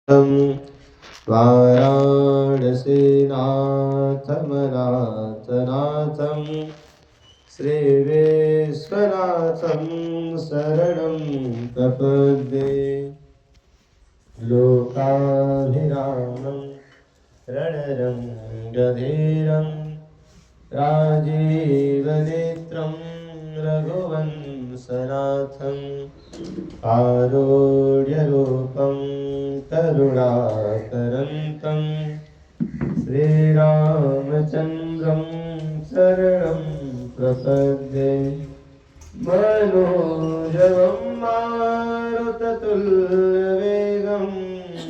वाराणसीनाथमनाथनाथं श्रीविश्वनाथं शरणं प्रपद्ये। लोकाभिरामं रणरङ्गधीरं राजीवनेत्रं रघुवंशनाथं कारुण्यरूपं करुणाकरन्तं श्रीरामचन्द्रं शरणं प्रपद्ये। मनोजवं मारुततुल्यवेगं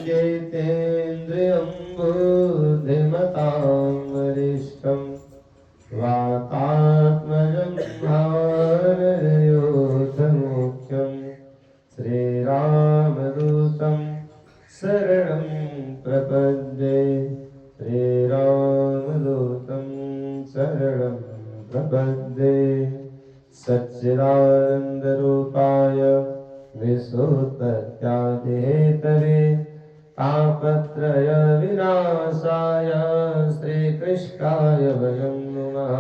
जितेन्द्रियं बुद्धिमतां वरिष्ठं वातात्मजं भारयोधमुख्यं श्रीरामदूतं शरणं प्रपद्ये। श्रीरामदूतं शरणं प्रपद्ये। सच्चिदानन्दरूपाय विश्वोत्पत्त्यादिहेतवे तापत्रयविनाशाय श्रीकृष्णाय वयं नुमः।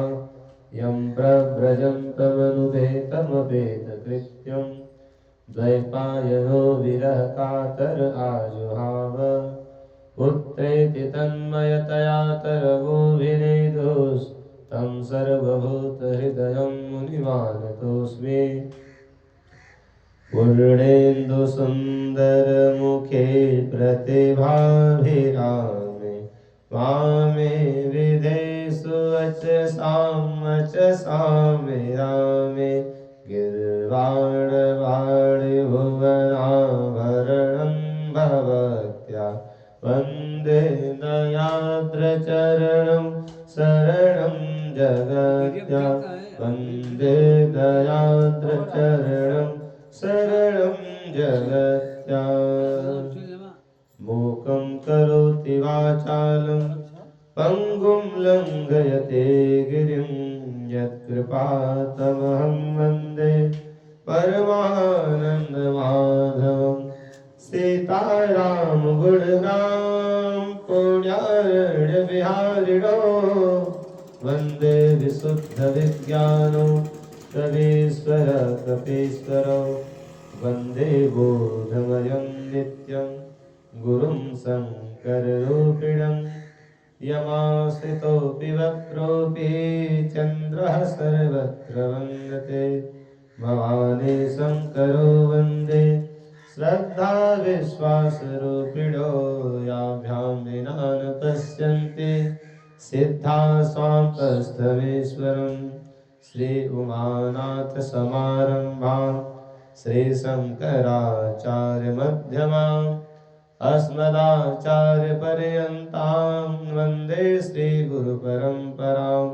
यं प्रव्रजन्तमनुपेतमपेतकृत्यं द्वैपायनो विरहकातर आजुहाव पुत्रेति तन्मयतया तरवोऽभिनेदोस् तं सर्वभूतहृदयं मुनिमानतोऽस्मि। पूर्णेन्दुसुन्दरमुखे प्रतिभाभिरामे वामे विधेषु वचसां रामे। गिर्वाणवाणिभुवनाभरणं भवत्या वन्दे दयाद्रचरणं शरणं जगत्या। वन्दे दयाद्रचरणं शरणं जगत्या। मूकं करोति वाचालं पङ्गुं लङ्घयते गिरिं यत्कृपातमहं वन्दे परमानन्दमाधवं। सीताराम गुणराम पुण्यारण्यविहारिणो वन्दे विशुद्धविज्ञानो कवीश्वर कपीश्वरो। वन्दे बोधमयं नित्यं गुरुं शङ्कररूपिणं यमाश्रितोऽपि वक्रोऽपि चन्द्रः सर्वत्र वन्दते। भवानी शङ्करो वन्दे श्रद्धा विश्वासरूपिणो याभ्यां विना न पश्यन्ति सिद्धा स्वान्तस्थमीश्वरं। श्री उमानाथ समारम्भां श्रीशङ्कराचार्यमध्यमाम् अस्मदाचार्यपर्यन्तां वन्दे श्रीगुरुपरम्परां।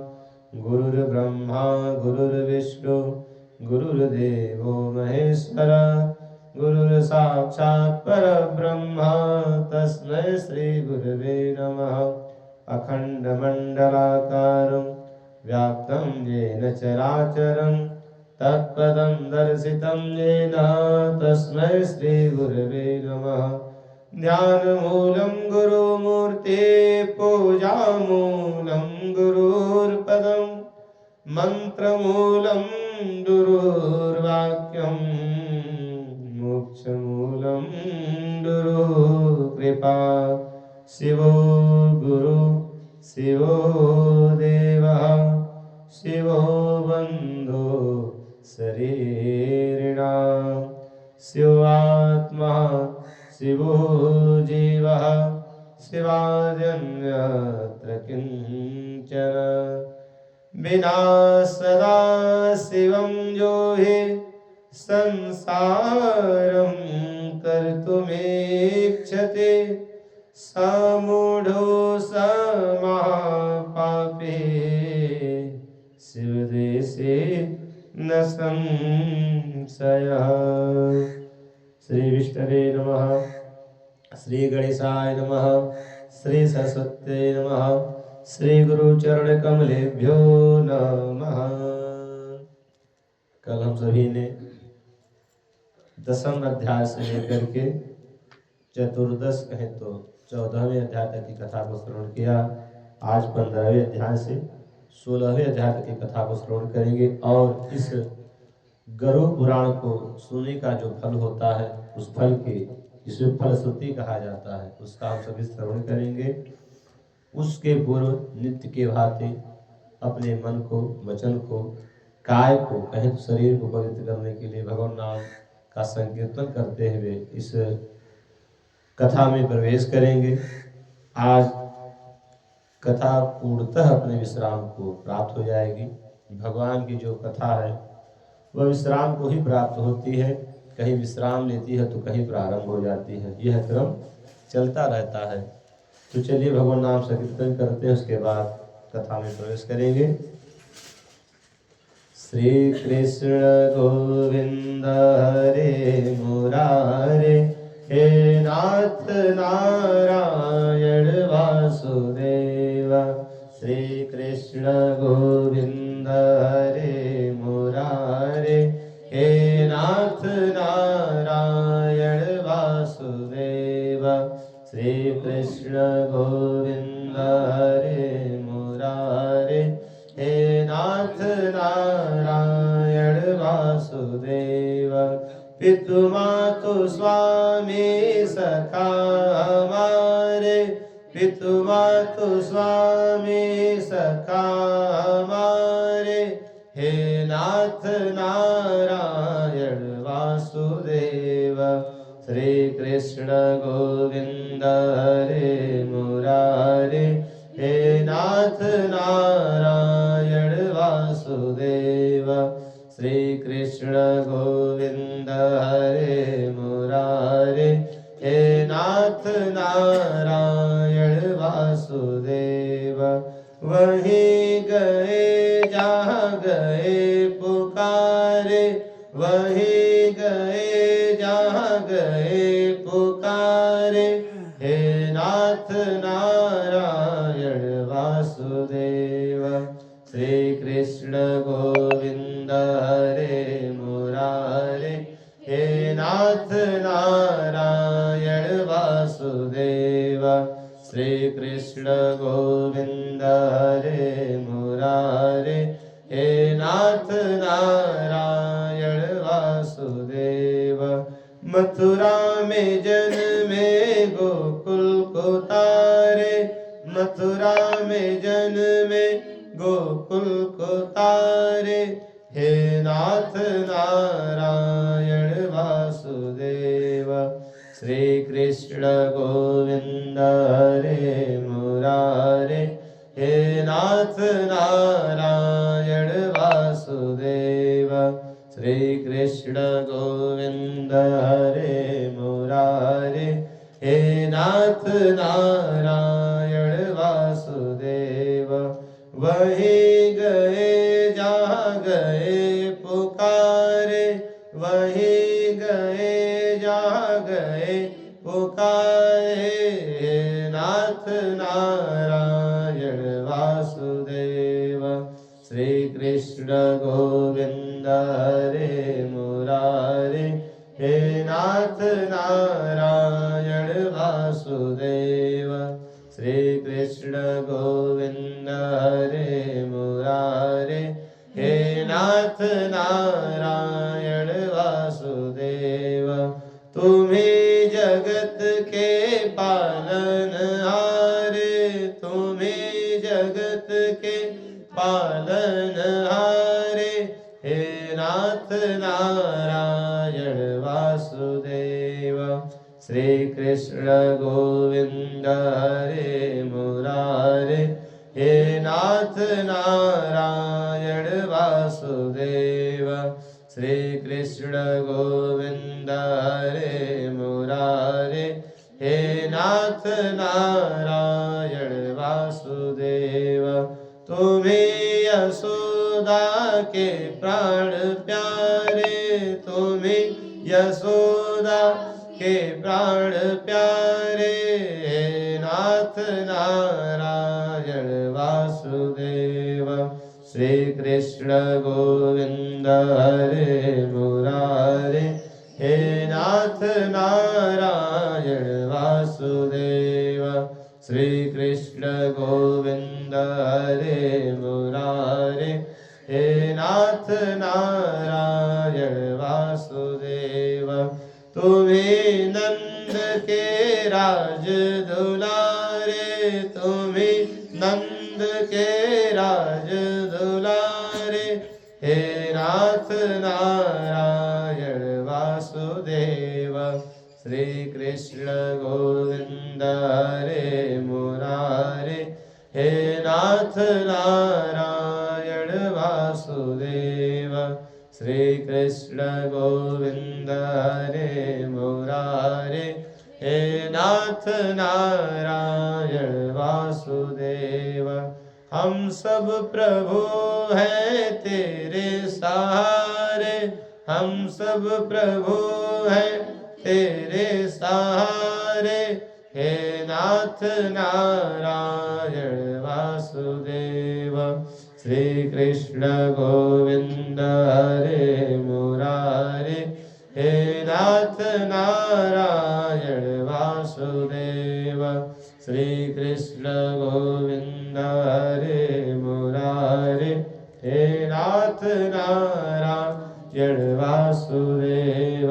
गुरुर्ब्रह्मा गुरुर्विष्णु गुरुर्देवो महेश्वर गुरुर्साक्षात् परब्रह्म तस्मै श्रीगुरवे नमः। अखण्डमण्डलाकारं व्याप्तं येन चराचरं तत्पदं दर्शितं येन तस्मै श्रीगुरवे नमः। ध्यानमूलं गुरुमूर्ते पूजामूलं गुरुर्पदं मन्त्रमूलं गुरुर्वाक्यं मोक्षमूलं गुरुकृपा। शिवो गुरु शिवो देवः शिवो बन्धो शरीरिणां। शिवात्मा शिवो जीवः शिवाद्यन्यत्र किञ्चन। विना सदा शिवं यो हि संसारं कर्तुमीक्षते। समूढो समापापे शिवदेशे न संशयः। श्री विष्णवे नमः। श्री गणेशाय नमः। श्री सरस्वत्यै नमः। श्री गुरुचरण कमलेभ्यो नमः। कल हम सभी ने 10वें अध्याय से लेकर के चतुर्दश कहें तो 14वें अध्याय तक की कथा को श्रवण किया। आज 15वें अध्याय से 16वें अध्याय तक की कथा को श्रवण करेंगे और इस गरुड़ पुराण को सुनने का जो फल होता है उस फल के जिसे फलश्रुति कहा जाता है उसका हम सभी श्रवण करेंगे। उसके पूर्व नित्य के भांति अपने मन को, वचन को, काय को, कहें तो शरीर को पवित्र करने के लिए भगवान नाम का संकीर्तन करते हुए इस कथा में प्रवेश करेंगे। आज कथा पूर्णतः अपने विश्राम को प्राप्त हो जाएगी। भगवान की जो कथा है वह विश्राम को ही प्राप्त होती है, कहीं विश्राम लेती है तो कहीं प्रारंभ हो जाती है, यह क्रम चलता रहता है। तो चलिए भगवान नाम संकीर्तन करते हैं, उसके बाद कथा में प्रवेश करेंगे। श्री कृष्ण गोविंद हरे मुरारे, हे नाथ नारायण वासुदेव। श्री कृष्ण गोविंद हरे मुरारे, हे नाथ नारायण वासुदेव। श्री कृष्ण गोविंद हरे मुरारे, हे नाथ नारायण वासुदेव। पितु मातु स्वामी सखा हमारे, पितु मातु स्वामी सखा हमारे, हे नाथ नारायण वासुदेव। श्री कृष्ण गोविंद हरे मुरारे, हे नाथ नारायण वासुदेव। श्री कृष्ण गोविंद हरे मुरारे, हे नाथ नारायण वासुदेव। वहीं गए जहाँ गए पुकारे, वहीं गए जहाँ गए पुकारे, हे नाथ नारायण वासुदेव। श्री कृष्ण गोविंद हरे मुरारे, हे नाथ नारायण वासुदेव। श्री कृष्ण गोविंद हरे मुरारे, हे नाथ नारायण वासुदेव। मथुरा में जन्मे गोकुल को तारे, मथुरा में जन्मे गोकुल को तारे, हे नाथ नारायण वासुदेव। श्री कृष्ण गोविंद हरे मुरारे, हे नाथ नारायण वासुदेव। श्री कृष्ण गोविंद हरे मुरारे, हे नाथ नारायण वासुदेव। वहीं गए जहाँ गए पुकारे, वहीं गए जहाँ गए पुकारे, हे नाथ नारायण वासुदेव। श्री कृष्ण गोविंद हरे मुरारे, हे नाथ नारायण वासुदेव। श्री कृष्ण गोविंद हरे मुरारे, हे नाथ नारायण वासुदेव। तुम्हें जगत के पालनहारे, तुम्हें जगत के पालनहारे, हे नाथ नारायण वासुदेव। श्री कृष्ण गोविंद हरे मुरारे, हे नाथ नारायण वासुदेव। श्री कृष्ण गोविंद हरे मुरारे, हे नाथ नारायण वासुदेव। तुम्हें यशोदा के प्राण प्यारे, तुम्हें यशोदा के प्राण प्यारे, हे नाथ नारायण वासुदेव। श्री कृष्ण गोविंद हरे मुरारे, हे नाथ नारायण वासुदेव। श्री कृष्ण गोविंद हरे मुरारे, हे नाथ नारायण वासुदेव। तुम्हें नंद के राज दुलारे, तुम्हें नंद के राज दुलारे, हे नाथ नारायण वासुदेव। श्री कृष्ण गोविंद हरे मुरारे, हे नाथ नारायण वासुदेव। श्री कृष्ण गोविंद हरे मुरारे, हे नाथ नारायण वासुदेव। हम सब प्रभु हैं तेरे सहारे, हम सब प्रभु हैं तेरे सहारे, हे नाथ नारायण वासुदेव। श्री कृष्ण गोविंद हरे मुरारे, हे नाथ नारायण वासुदेव। श्री कृष्ण गोविंद हरे मुरारे, हे नाथ नारायण वासुदेव,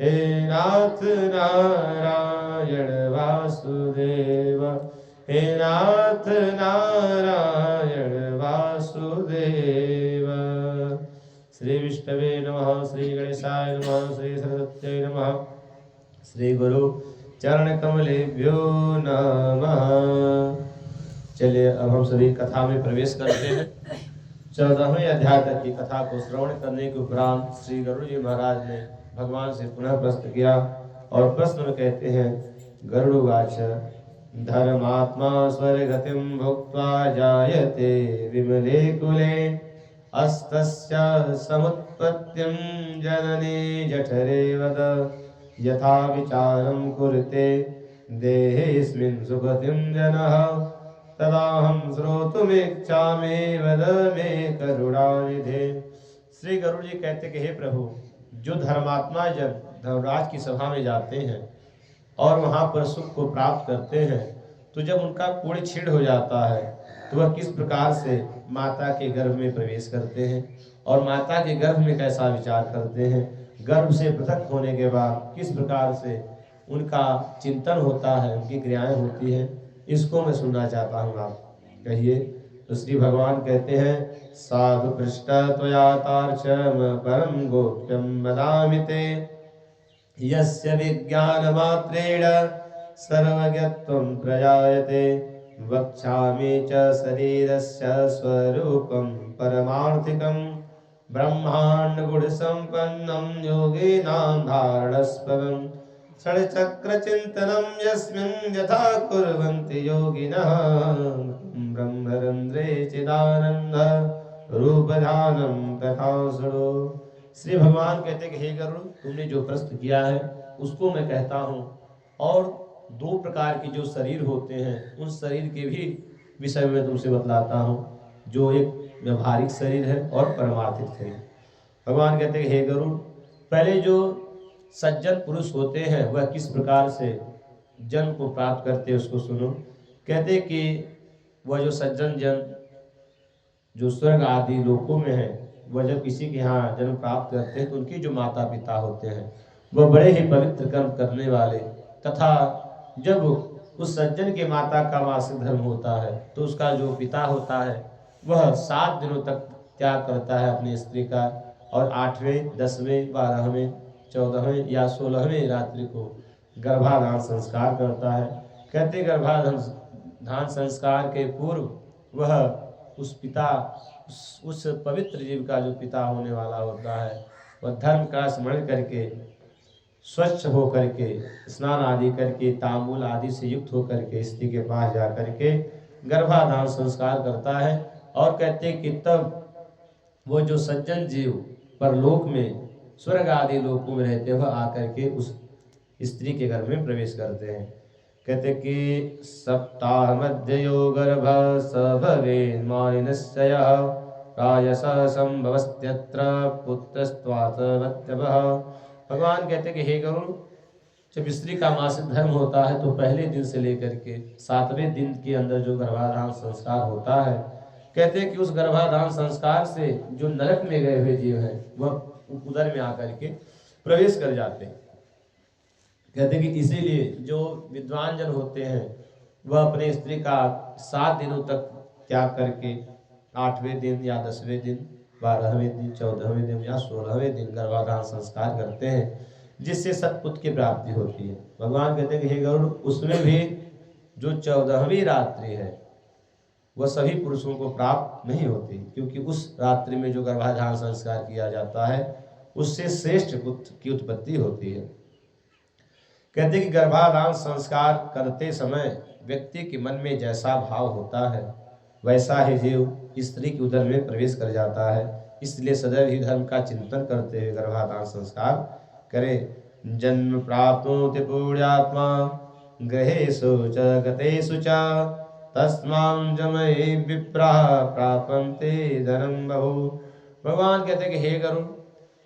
हे नाथ नारायण वासुदेव, हे नाथ नारायण वासुदेव। श्री विष्णवे नमः, श्री गणेशाय नमः, श्री सरस्वत्यै नमः, श्री गुरु चरण कमलेभ्यो नमः। चलिए अब हम सभी कथा में प्रवेश करते हैं। 14वें अध्याय तक की कथा को श्रवण करने के उपरांत श्री गरुड़ जी महाराज ने भगवान से पुनः प्रश्न किया और प्रश्न में कहते हैं, गरुड़वाच धर्मात्मा स्वर्गतिं भुक्त्वा जायते विमले कुले, अस्तस्य समुत्पत्तिं जननी जठरे वद, यथा विचारं कुरुते देहेऽस्मिन् सुगतिं जनः, तदाहं श्रोतुमिच्छामि वद मे करुणानिधे। श्री गरुड़ जी कहते कि हे प्रभु, जो धर्मात्मा जब धर्मराज की सभा में जाते हैं और वहां पर सुख को प्राप्त करते हैं, तो जब उनका कोढ़ छीड़ हो जाता है तो वह किस प्रकार से माता के गर्भ में प्रवेश करते हैं और माता के गर्भ में कैसा विचार करते हैं, गर्भ से पृथक होने के बाद किस प्रकार से उनका चिंतन होता है, उनकी क्रियाएं होती हैं, इसको मैं सुनना चाहता हूँ, आप कहिए। तो श्री भगवान कहते हैं, साधु पृष्ठ त्वया तार्क्ष्यं परम गोप्यं वदामि ते, यस्य विज्ञानमात्रेण सर्वज्ञत्वं प्रजायते, वक्ष्यामि च शरीरस्य स्वरूपं परमार्थिकं, ब्रह्माण्डगुणसम्पन्नं योगिनां धारणस्पदं, षड्चक्रचिन्तनं यस्मिन् यथा कुर्वन्ति योगिनः, ब्रह्मरन्ध्रे चिदानन्द रूपधानं तथा शृणु। श्री भगवान कहते कि हे गरुड़, तुमने जो प्रश्न किया है उसको मैं कहता हूँ, और दो प्रकार के जो शरीर होते हैं उन शरीर के भी विषय में तुमसे बतलाता हूँ, जो एक व्यवहारिक शरीर है और परमार्थिक शरीर। भगवान कहते हैं हे गरुड़, पहले जो सज्जन पुरुष होते हैं वह किस प्रकार से जन्म को प्राप्त करते हैं उसको सुनो। कहते कि वह जो सज्जन जन जो स्वर्ग आदि लोकों में है, वह जब किसी के यहाँ जन्म प्राप्त करते हैं तो उनके जो माता पिता होते हैं वह बड़े ही पवित्र कर्म करने वाले, तथा जब उस सज्जन के माता का मासिक धर्म होता है तो उसका जो पिता होता है वह 7 दिनों तक त्याग करता है अपनी स्त्री का, और 8वें 10वें 12वें 14वें या 16वें रात्रि को गर्भाधान संस्कार करता है। कहते गर्भाधान संस्कार के पूर्व वह उस पिता उस पवित्र जीव का जो पिता होने वाला होता है वह धर्म का स्मरण करके स्वच्छ हो करके स्नान आदि करके तांबूल आदि से युक्त हो करके स्त्री के पास जा करके गर्भाधान संस्कार करता है। और कहते कि तब वो जो सज्जन जीव परलोक में स्वर्ग आदि लोकों में रहते हुए आकर के उस स्त्री के घर में प्रवेश करते हैं। कहते कि सप्ताह मध्यो गर्भ स भवेन् मानिनश्चयः, प्रायश संभवस्त्यत्र पुत्रस्त्वात् वत्यवः। भगवान कहते कि हे गरुड़, जब स्त्री का मासिक धर्म होता है तो पहले दिन से लेकर के 7वें दिन के अंदर जो गर्भाधान संस्कार होता है, कहते हैं कि उस गर्भाधान संस्कार से जो नरक में गए हुए जीव हैं वह उदर में आकर के प्रवेश कर जाते हैं। कहते हैं कि इसीलिए जो विद्वान जन होते हैं वह अपने स्त्री का 7 दिनों तक त्याग करके 8वें दिन या 10वें दिन, 12वें दिन, 14वें दिन या 16वें दिन गर्भाधान संस्कार करते हैं, जिससे सतपुत्र की प्राप्ति होती है। भगवान कहते हैं कि हे गरुड़, उसमें भी जो 14वीं रात्रि है वह सभी पुरुषों को प्राप्त नहीं होती, क्योंकि उस रात्रि में जो गर्भाधान संस्कार किया जाता है उससे श्रेष्ठ पुत्र की उत्पत्ति होती है। कहते हैं कि गर्भाधान संस्कार करते समय व्यक्ति के मन में जैसा भाव होता है वैसा ही जीव स्त्री के उदर में प्रवेश कर जाता है। इसलिए सदैव ही धर्म का चिंतन करते हुए गर्भाधान संस्कार करे। जन्म प्राप्नोति पुण्यात्मा गृहेषु च गतेषु च तस्मां जमये विप्राः प्रापन्ते धनं बहु। भगवान कहते हैं कि हे गरुड़,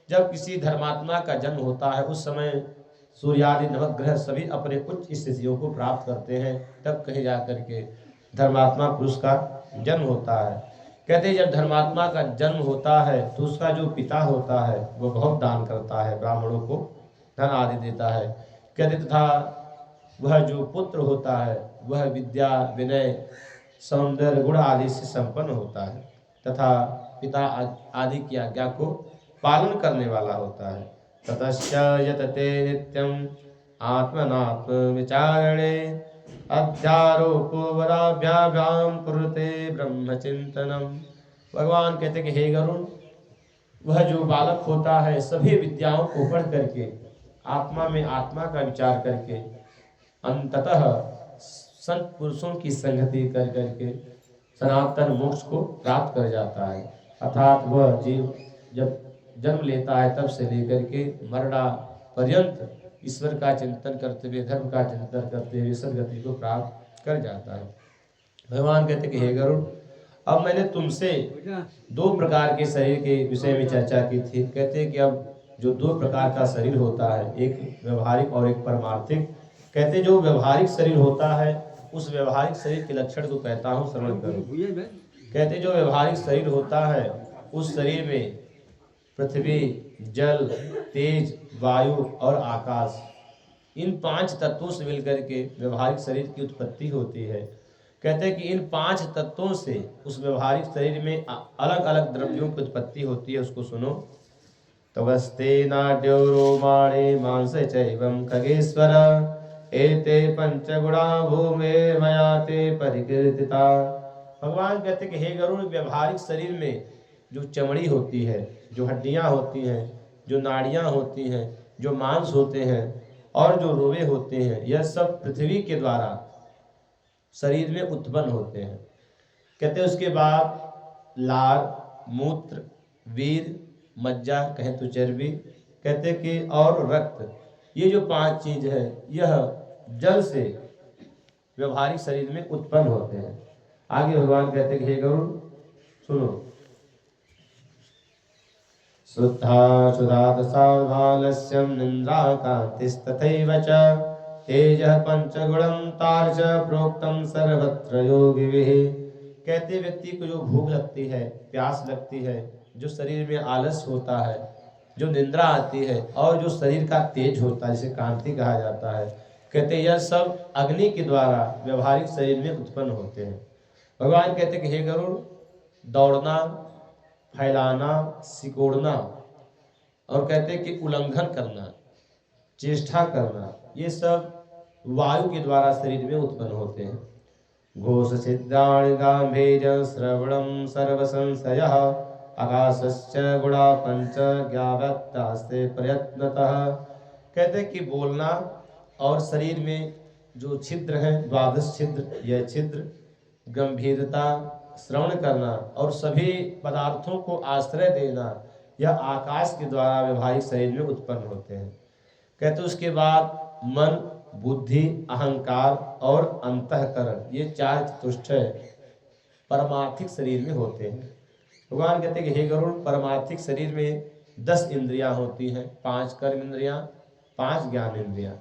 जब किसी धर्मात्मा का जन्म होता है उस समय सूर्यादि नवग्रह सभी अपने उच्च स्थितियों को प्राप्त करते हैं, तब कहीं जाकर के धर्मात्मा पुरुष का जन्म होता है। कहते हैं जब धर्मात्मा का जन्म होता है तो उसका जो पिता होता है वह बहुत दान करता है, ब्राह्मणों को धन आदि देता है। कहते तथा वह जो पुत्र होता है वह विद्या, विनय, सौंदर्य, गुण आदि से संपन्न होता है तथा पिता आदि की आज्ञा को पालन करने वाला होता है। ततश्च यतते नित्यं आत्मनात्म विचारणे अध्यारोपो वराभ्याभ्याम कुरुते ब्रह्मचिंतनम। भगवान कहते कि हे गरुड़, वह जो बालक होता है सभी विद्याओं को पढ़ करके आत्मा में आत्मा का विचार करके अंततः संत पुरुषों की संगति कर करके सनातन मोक्ष को प्राप्त कर जाता है। अर्थात वह जीव जब जन्म लेता है तब से लेकर के मरना पर्यंत ईश्वर का चिंतन करते हुए, धर्म का चिंतन करते हुए सदगति को प्राप्त कर जाता है। भगवान कहते कि हे गरुड़, अब मैंने तुमसे 2 प्रकार के शरीर के विषय में चर्चा की थी। कहते हैं कि अब जो 2 प्रकार का शरीर होता है, एक व्यवहारिक और एक परमार्थिक। कहते जो व्यवहारिक शरीर होता है उस व्यवहारिक शरीर के लक्षण को कहता हूँ, श्रवण करो। कहते जो व्यवहारिक शरीर होता है उस शरीर में पृथ्वी, जल, तेज, वायु और आकाश, इन 5 तत्वों से मिलकर के व्यवहारिक शरीर की उत्पत्ति होती है। कहते हैं कि इन 5 तत्वों से उस व्यवहारिक शरीर में अलग अलग द्रव्यों की उत्पत्ति होती है। उसको सुनो। तवस्ते नाड्यो रोमाणे मांस चैवं खगेश्वर एते पंचगुणा भूमिर्मया ते परिकीर्तिता। भगवान कहते कि हे गरुड़, व्यवहारिक शरीर में जो चमड़ी होती है, जो हड्डियां होती हैं, जो नाड़ियां होती हैं, जो मांस होते हैं और जो रोवे होते हैं, यह सब पृथ्वी के द्वारा शरीर में उत्पन्न होते हैं। कहते हैं उसके बाद लार, मूत्र, वीर, मज्जा, कहें तो चर्बी, कहते कि और रक्त, ये जो 5 चीज है यह जल से व्यवहारिक शरीर में उत्पन्न होते हैं। आगे भगवान कहते हैं कि हे गरुड़ सुनो। शुद्धा शुद्धात् सार्वालस्यं निन्द्रा कान्तिस्तथैव च तेजः पंचगुणं तार्च प्रोक्तं सर्वत्र योगिभिः। कहते व्यक्ति को जो भूख लगती है, प्यास लगती है, जो शरीर में आलस्य होता है, जो निद्रा आती है और जो शरीर का तेज होता है जिसे कांति कहा जाता है, कहते यह सब अग्नि के द्वारा व्यवहारिक शरीर में उत्पन्न होते हैं। भगवान कहते कि हे गरुड़, दौड़ना, फैलाना, सिकोड़ना और कहते कि उल्लंघन करना, चेष्टा करना, ये सब वायु के द्वारा शरीर में उत्पन्न होते हैं। घोष छिद्राणि गांभीर्य श्रवणं सर्व संशयः आकाशस्य गुणा पंच ज्ञावत्तास्ते प्रयत्नतः। कहते कि बोलना और शरीर में जो छिद्र हैं 12 छिद्र, यह छिद्र, गंभीरता, श्रवण करना और सभी पदार्थों को आश्रय देना, यह आकाश के द्वारा व्यवहारिक शरीर में उत्पन्न होते हैं। कहते उसके बाद मन, बुद्धि, अहंकार और अंतःकरण, ये 4 चतुष्टय परमार्थिक शरीर में होते हैं। भगवान कहते हैं कि हे गरुड़, परमार्थिक शरीर में 10 इंद्रियां होती हैं, 5 कर्म इंद्रियां, 5 ज्ञान इंद्रियां।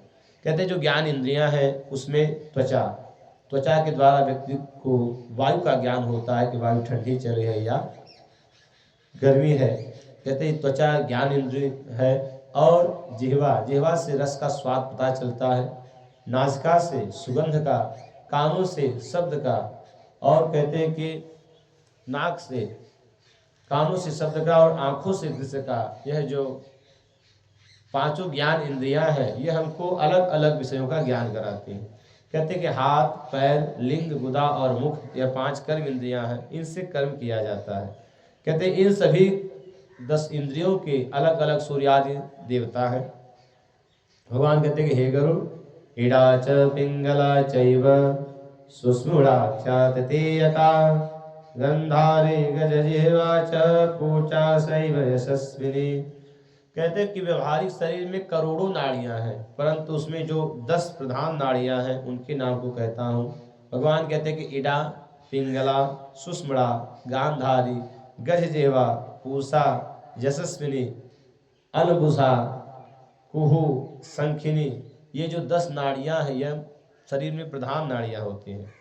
कहते जो ज्ञान इंद्रियां हैं उसमें त्वचा के द्वारा व्यक्ति को वायु का ज्ञान होता है कि वायु ठंडी चल रही है या गर्मी है। कहते त्वचा ज्ञान इंद्रिय है। और जिह्वा से रस का स्वाद पता चलता है, नासिका से सुगंध का, कानों से शब्द का, और कहते हैं कि नाक से कानों से शब्द का और आंखों से दृश्य का। यह जो पांचों ज्ञान इंद्रियां हैं ये हमको अलग अलग विषयों का ज्ञान कराती हैं। कहते हैं कि हाथ, पैर, लिंग, गुदा और मुख यह 5 कर्म इंद्रियां हैं, इनसे कर्म किया जाता है। कहते हैं इन सभी 10 इंद्रियों के अलग अलग सूर्यादि देवता है। भगवान कहते हैं कि हे गरुड़, इडा च पिंगला चैव सुस्मुराक्षा तृतीयता गंधारे गजजिह्वा च पूचा सैव यशस्विनी। कहते हैं कि व्यवहारिक शरीर में करोड़ों नाड़ियां हैं, परंतु उसमें जो 10 प्रधान नाड़ियां हैं उनके नाम को कहता हूँ। भगवान कहते हैं कि इडा, पिंगला, सुष्मड़ा, गांधारी, गजजिह्वा, पूषा, यशस्विनी, अनबुसा, कुहू, संखिनी, ये जो 10 नाड़ियां हैं यह शरीर में प्रधान नाड़ियां होती हैं।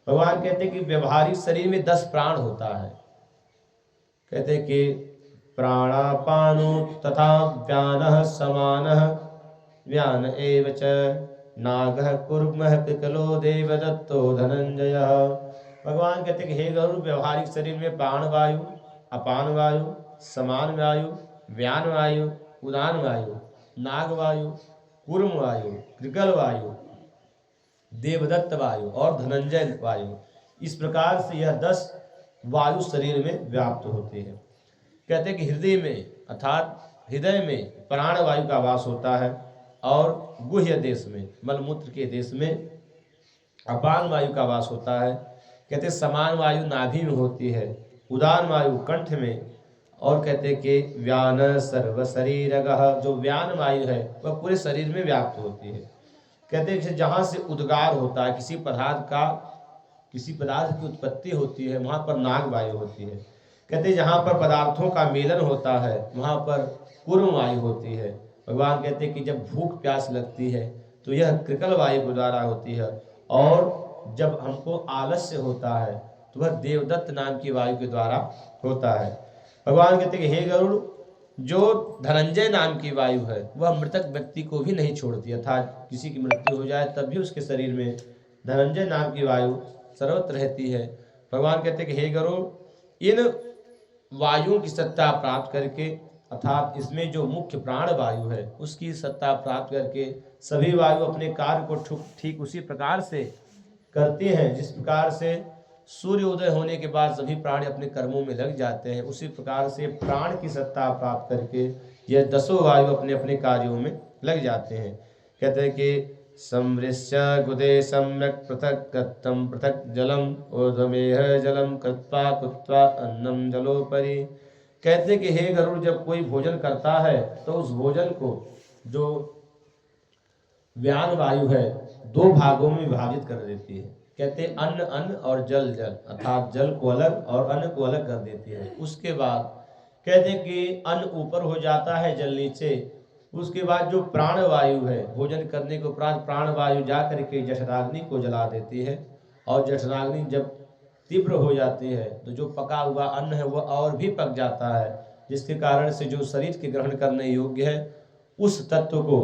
भगवान कहते हैं कि व्यवहारिक शरीर में 10 प्राण होता है। कहते हैं कि प्राणापानो तथा व्यानः समानः व्यान एव च नागः कुर्मः पिकलो देवदत्तो धनंजयः। भगवान कहते हैं कि हे गरुड़, व्यवहारिक शरीर में प्राण वायु, अपान वायु, समान वायु, व्यान वायु, उदान वायु, नाग वायु, कूर्म वायु, कृगल वायु, देवदत्त वायु और धनंजय वायु, इस प्रकार से यह 10 वायु शरीर में व्याप्त होते हैं। कहते हैं कि हृदय में अर्थात हृदय में प्राण वायु का वास होता है और गुह्य देश में मलमूत्र के देश में अपान वायु का वास होता है। कहते समान वायु नाभि में होती है, उदान वायु कंठ में, और कहते कि व्यान सर्व शरीरगः, जो व्यान वायु है वह पूरे शरीर में व्याप्त होती है। कहते हैं कि जहाँ से उद्गार होता है, किसी पदार्थ की उत्पत्ति होती है वहाँ पर नाग वायु होती है। कहते हैं जहाँ पर पदार्थों का मेलन होता है वहाँ पर कूर्म वायु होती है। भगवान कहते हैं कि जब भूख प्यास लगती है तो यह कृकल वायु के द्वारा होती है, और जब हमको आलस्य होता है तो वह देवदत्त नाम की वायु के द्वारा होता है। भगवान कहते हैं कि हे गरुड़, जो धनंजय नाम की वायु है वह मृतक व्यक्ति को भी नहीं छोड़ती, अर्थात किसी की मृत्यु हो जाए तब भी उसके शरीर में धनंजय नाम की वायु सर्वत्र रहती है। भगवान कहते हैं कि हे गरुड़, इन वायुओं की सत्ता प्राप्त करके, अर्थात इसमें जो मुख्य प्राण वायु है उसकी सत्ता प्राप्त करके सभी वायु अपने कार्य को ठीक उसी प्रकार से करती हैं जिस प्रकार से सूर्योदय होने के बाद सभी प्राणी अपने कर्मों में लग जाते हैं, उसी प्रकार से प्राण की सत्ता प्राप्त करके यह 10 वायु अपने अपने कार्यों में लग जाते हैं। कहते हैं कि संवृश्य गुदे सम्यक पृथक गत्तम पृथक जलम ऊर्ध्वमेह जलम कृत्वा कुत्वा अन्नम जलोपरि। कहते हैं कि हे गरुड़, जब कोई भोजन करता है तो उस भोजन को जो व्यान वायु है 2 भागों में विभाजित कर देती है। कहते हैं अन्न अन्न और जल जल, अर्थात जल को अलग और अन्न को अलग कर देती है। उसके बाद कहते हैं कि अन्न ऊपर हो जाता है, जल नीचे। उसके बाद जो प्राण वायु है भोजन करने के उपरांत प्राण वायु जा करके जठराग्नि को जला देती है, और जठराग्नि जब तीव्र हो जाती है तो जो पका हुआ अन्न है वह और भी पक जाता है, जिसके कारण से जो शरीर के ग्रहण करने योग्य है उस तत्व को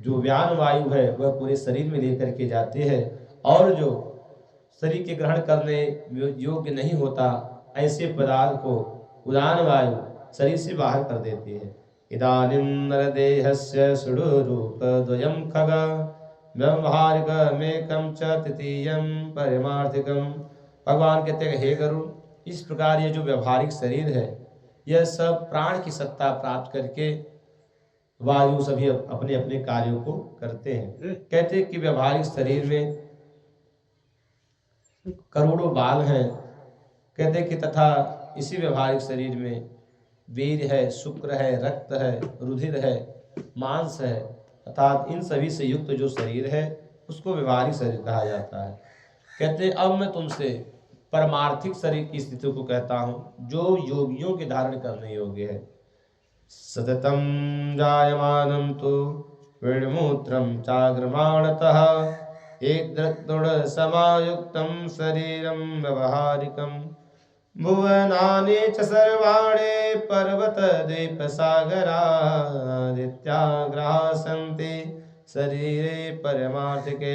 जो व्यान वायु है वह पूरे शरीर में लेकर के जाती है, और जो शरीर के ग्रहण करने योग्य नहीं होता ऐसे पदार्थ को उदान वायु शरीर से बाहर कर देती है। इदानीं नरदेहस्य सुडुरूपद्वयं खगा व्यावहारिकमेकं च तृतीयं पारमार्थिकम्। भगवान कहते हैं हे गरुड़, इस प्रकार ये जो व्यवहारिक शरीर है यह सब प्राण की सत्ता प्राप्त करके वायु सभी अपने अपने कार्यों को करते हैं। कहते हैं कि व्यवहारिक शरीर में करोड़ों बाल हैं। कहते हैं कि तथा इसी व्यवहारिक शरीर में वीर है, शुक्र है, रक्त है, रुधिर है, मांस है, अर्थात इन सभी से युक्त जो शरीर है उसको व्यवहारिक शरीर कहा जाता है। कहते हैं अब मैं तुमसे परमार्थिक शरीर की स्थिति को कहता हूँ जो योगियों के धारण करने योग्य है। सततम जायमानं तु विड्मूत्रं चाग्रमाणतः एकदृक्दृढसमायुक्तं शरीरं व्यवहारिकं भुवनानि च सर्वाणि पर्वतद्वीपसागरादित्याग्रहाः सन्ति शरीरे परमार्थिके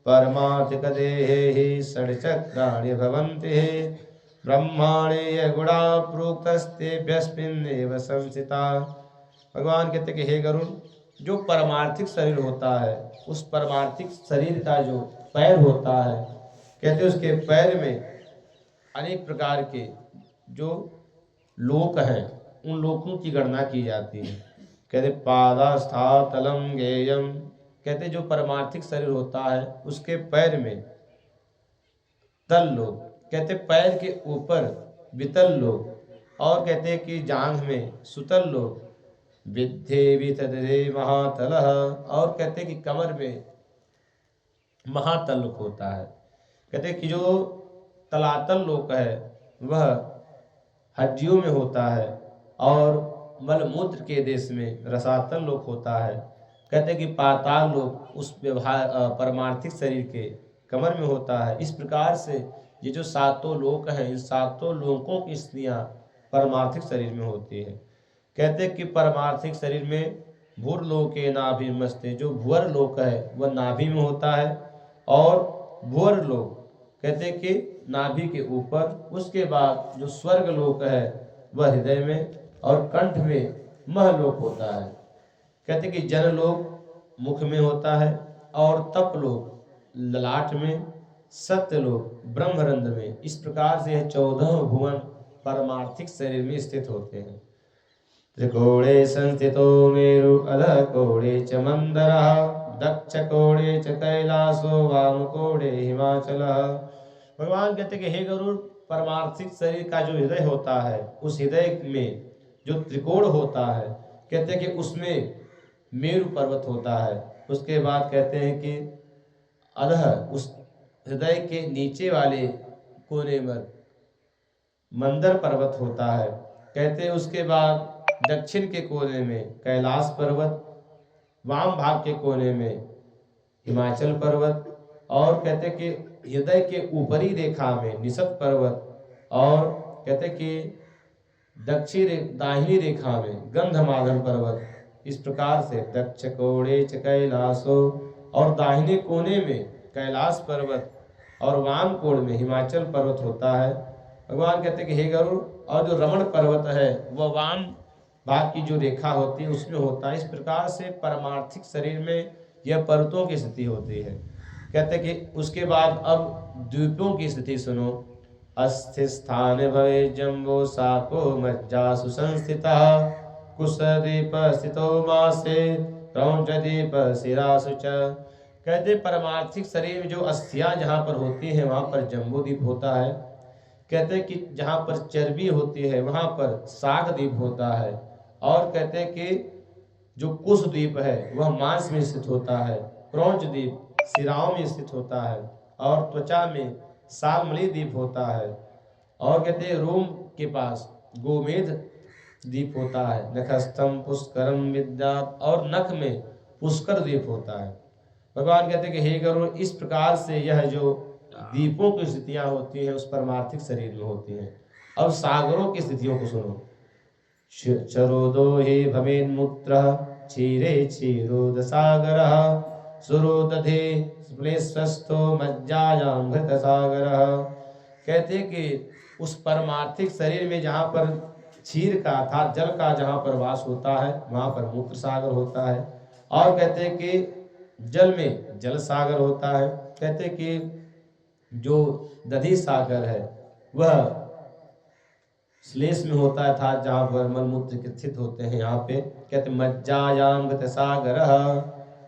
परमार्थिकदेहे हि षड्चक्राणि भवन्ति ब्रह्माणि यगुणा प्रोक्तस्तेभ्यस्मिन्नेव संस्थिता। भगवान कहते कि हे गरुड़, जो परमार्थिक शरीर होता है उस परमार्थिक शरीर का जो पैर होता है, कहते उसके पैर में अनेक प्रकार के जो लोक हैं उन लोकों की गणना की जाती है। कहते पादास्था तलम गेयम, कहते जो परमार्थिक शरीर होता है उसके पैर में तल लोक, कहते पैर के ऊपर वितल लोक, और कहते कि जांघ में सुतल लोक, विद्धे वितदे महातलः, और कहते कि कमर में महातल लोक होता है। कहते कि जो तलातल लोक है वह हड्डियों में होता है और मलमूत्र के देश में रसातल लोक होता है। कहते कि पाताल लोक उस व्यवहार परमार्थिक शरीर के कमर में होता है। इस प्रकार से ये जो सातों लोक हैं, इन सातों लोकों की स्त्रियां परमार्थिक शरीर में होती है। कहते कि परमार्थिक शरीर में भूर लोके नाभि मस्ते, जो भुवर लोक है वह नाभि में होता है, और भुवर लोक कहते कि नाभि के ऊपर, उसके बाद जो स्वर्ग लोक है वह हृदय में, और कंठ में महलोक होता है। कहते कि जनलोक मुख में होता है, और तपलोक ललाट में, सत्यलोक ब्रह्मरंध्र में। इस प्रकार से 14 भुवन परमार्थिक शरीर में स्थित होते हैं। त्रिकोणे संस्थितो मेरु अधः कोणे च मंदरः दक्ष कोणे च कैलासो वाम कोणे हिमाचलः। भगवान कहते कि हे गरुड़, परमार्थिक शरीर का जो हृदय होता है उस हृदय में जो त्रिकोण होता है, कहते कि उसमें मेरु पर्वत होता है। उसके बाद कहते हैं कि अधः, उस हृदय के नीचे वाले कोने में मंदर पर्वत होता है। कहते हैं उसके बाद दक्षिण के कोने में कैलाश पर्वत, वाम भाग के कोने में हिमाचल पर्वत, और कहते कि हृदय के ऊपरी रेखा में निषद पर्वत, और कहते कि दक्षिण दाहिनी रेखा में गंधमादन पर्वत। इस प्रकार से दक्ष कोणे च कैलासो, और दाहिने कोने में कैलाश पर्वत और वाम कोण में हिमाचल पर्वत होता है। भगवान कहते कि हे गरुड़, और जो रमण पर्वत है वह वाम भाग की जो रेखा होती है उसमें होता है। इस प्रकार से परमार्थिक शरीर में यह पर्वतों की स्थिति होती है। कहते कि उसके बाद अब द्वीपों की स्थिति सुनो। अस्थिस्थान भवे जम्बो सापो मज्जा सुसंस्थिता कुशदीप स्थितो मासे क्रौंचदीप शिरासु च। कहते परमार्थिक शरीर में जो अस्थियां जहाँ पर होती हैं वहाँ पर जम्बूद्वीप होता है। कहते कि जहाँ पर चर्बी होती है वहाँ पर सागद्वीप होता है, और कहते कि जो कुशद्वीप है वह मांस में स्थित होता है, क्रौंचद्वीप शिराओं में स्थित होता है, और त्वचा में सालमली द्वीप होता है, और कहते हैं रोम के पास गोमेध द्वीप होता है, नखस्थम पुष्करम विद्या, और नख में पुष्कर द्वीप होता है। भगवान कहते हैं कि हे गरुड़, इस प्रकार से यह जो द्वीपों की स्थितियां होती हैं उस परमार्थिक शरीर में होती हैं। अब सागरों की स्थितियों को सुनो। चरोदो हे भवेन्मूत्र क्षीरे क्षीरोद सागर सुरोदधे स्फुलिस्वस्थो मज्जायां घृत सागर। कहते कि उस परमार्थिक शरीर में जहाँ पर क्षीर का अर्थात जल का जहाँ पर वास होता है वहाँ पर मूत्र सागर होता है, और कहते हैं कि जल में जल सागर होता है। कहते कि जो दधि सागर है वह श्लेष में होता है था जहाँ पर मलमूत्र के स्थित होते हैं। यहाँ पे कहते मज्जायाम घृत सागर,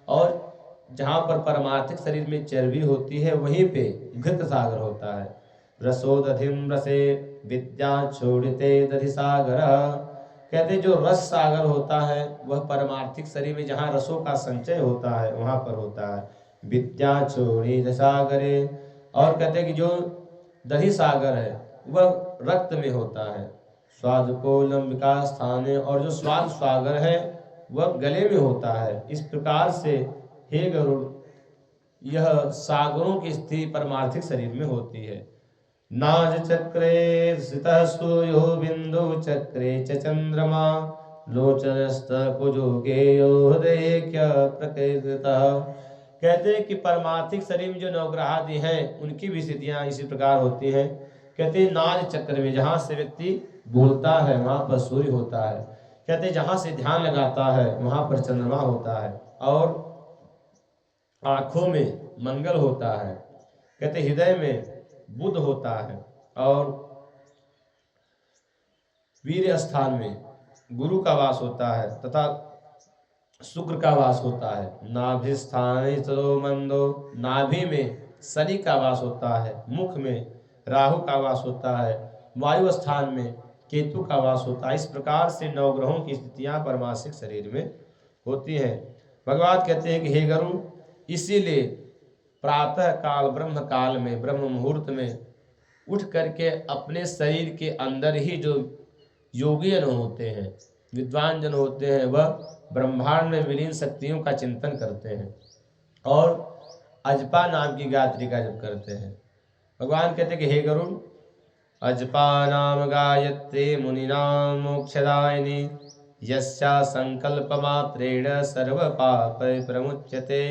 और जहाँ पर परमार्थिक शरीर में चर्बी होती है वहीं पे घृत सागर होता है। रसोदधिम रसे विद्या छोड़ते दधि सागर। कहते जो रस सागर होता है वह परमार्थिक शरीर में जहाँ रसों का संचय होता है वहाँ पर होता है। विद्या छोड़ी सागरे, और कहते कि जो दधि सागर है वह रक्त में होता है। स्वाद को लंबिका स्थान है, और जो स्वाद सागर है वह गले में होता है। इस प्रकार से हे गरुड़, यह सागरों की स्थिति परमार्थिक शरीर में होती है। नाज चक्रे स्थितः सूर्यो बिंदु चक्रे च चंद्रमा लोचनस्थ कुजो गेयो हृदयेक्य प्रकृतः। कहते हैं कि परमार्थिक शरीर में जो नवग्रह आदि हैं उनकी भी स्थितियां इसी प्रकार होती हैं। कहते हैं नाज चक्र में जहां से व्यक्ति बोलता है वहां पर सूर्य होता है। कहते हैं जहां से ध्यान लगाता है वहां पर चंद्रमा होता है, और आंखों में मंगल होता है। कहते हृदय में बुध होता है, और वीर स्थान में गुरु का वास होता है तथा शुक्र का वास होता है। नाभि स्थान सरो मंदो, नाभि में शनि का वास होता है। मुख में राहु का वास होता है। वायु स्थान में केतु का वास होता है। इस प्रकार से नवग्रहों की स्थितियां परमासिक शरीर में होती हैं। भगवान कहते हैं कि हे गरुड़, इसीलिए प्रातः काल ब्रह्म काल में, ब्रह्म मुहूर्त में उठ करके अपने शरीर के अंदर ही जो योगी जन होते हैं, विद्वान जन होते हैं, वह ब्रह्मांड में विलीन शक्तियों का चिंतन करते हैं और अजपा नाम की गायत्री का जप करते हैं। भगवान कहते हैं कि हे गरुड़, अजपा नाम गायत्री मुनिनाम मोक्षदायिनी यस्या संकल्प मात्रेण सर्व पाप प्रमुच्यते।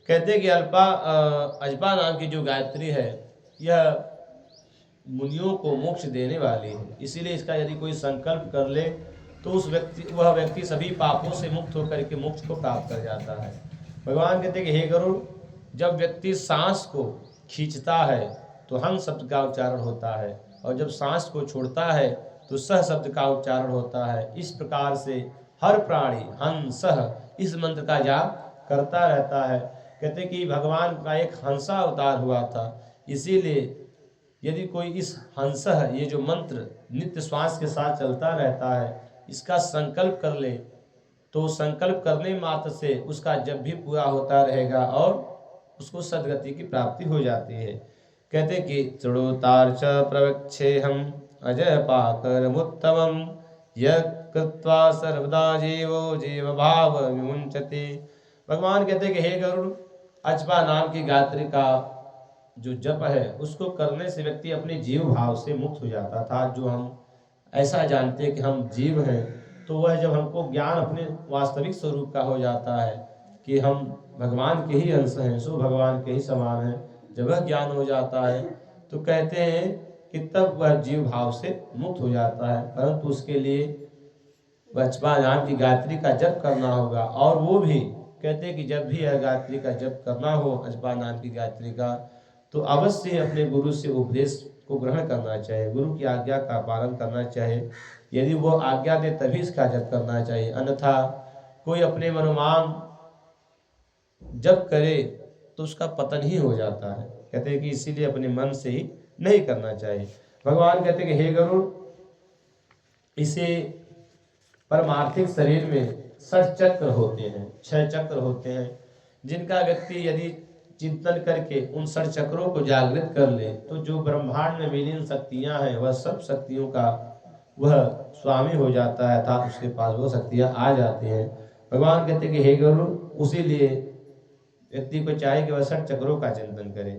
कहते हैं कि अजपा नाम की जो गायत्री है यह मुनियों को मोक्ष देने वाली है। इसीलिए इसका यदि कोई संकल्प कर ले तो वह व्यक्ति सभी पापों से मुक्त होकर के मोक्ष को प्राप्त कर जाता है। भगवान कहते हैं कि हे गरुड़, जब व्यक्ति सांस को खींचता है तो हं शब्द का उच्चारण होता है, और जब सांस को छोड़ता है तो सह शब्द का उच्चारण होता है। इस प्रकार से हर प्राणी हं सह इस मंत्र का जाप करता रहता है। कहते कि भगवान का एक हंसा अवतार हुआ था, इसीलिए यदि कोई इस हंस ये जो मंत्र नित्य श्वास के साथ चलता रहता है, इसका संकल्प कर ले तो संकल्प करने मात्र से उसका जब भी पूरा होता रहेगा और उसको सदगति की प्राप्ति हो जाती है। कहते कि चुड़ोतार च प्रवक्षे हम अजय पाकर मुत्तमम यह कृत्वा सर्वदा जीवो जीव भाव विमुंचति। भगवान कहते कि हे गरुड़, अजपा नाम की गायत्री का जो जप है उसको करने से व्यक्ति अपने जीव भाव से मुक्त हो जाता था। जो हम ऐसा जानते हैं कि हम जीव हैं, तो वह जब हमको ज्ञान अपने वास्तविक स्वरूप का हो जाता है कि हम भगवान के ही अंश हैं, सो भगवान के ही समान हैं, जब वह ज्ञान हो जाता है तो कहते हैं कि तब वह जीव भाव से मुक्त हो जाता है। परंतु उसके लिए अजपा नाम की गायत्री का जप करना होगा, और वो भी कहते हैं कि जब भी यह गायत्री का जप करना हो अजपा नाम की गायत्री का, तो अवश्य अपने गुरु से उपदेश को ग्रहण करना चाहिए, गुरु की आज्ञा का पालन करना चाहिए। यदि वो आज्ञा दे तभी इसका जप करना चाहिए, अन्यथा कोई अपने मनोमान जप करे तो उसका पतन ही हो जाता है। कहते हैं कि इसीलिए अपने मन से ही नहीं करना चाहिए। भगवान कहते हैं कि हे गरुड़, इसे परमार्थिक शरीर में 6 चक्र होते हैं, 6 चक्र होते हैं, जिनका व्यक्ति यदि चिंतन करके उन 6 चक्रों को जागृत कर ले तो जो ब्रह्मांड में विलीन शक्तियां हैं वह सब शक्तियों का वह स्वामी हो जाता है, अर्थात उसके पास वो शक्तियां आ जाती हैं। भगवान कहते हैं कि हे गरुड़, उसी लिए व्यक्ति को चाहिए कि वह 6 चक्रों का चिंतन करे।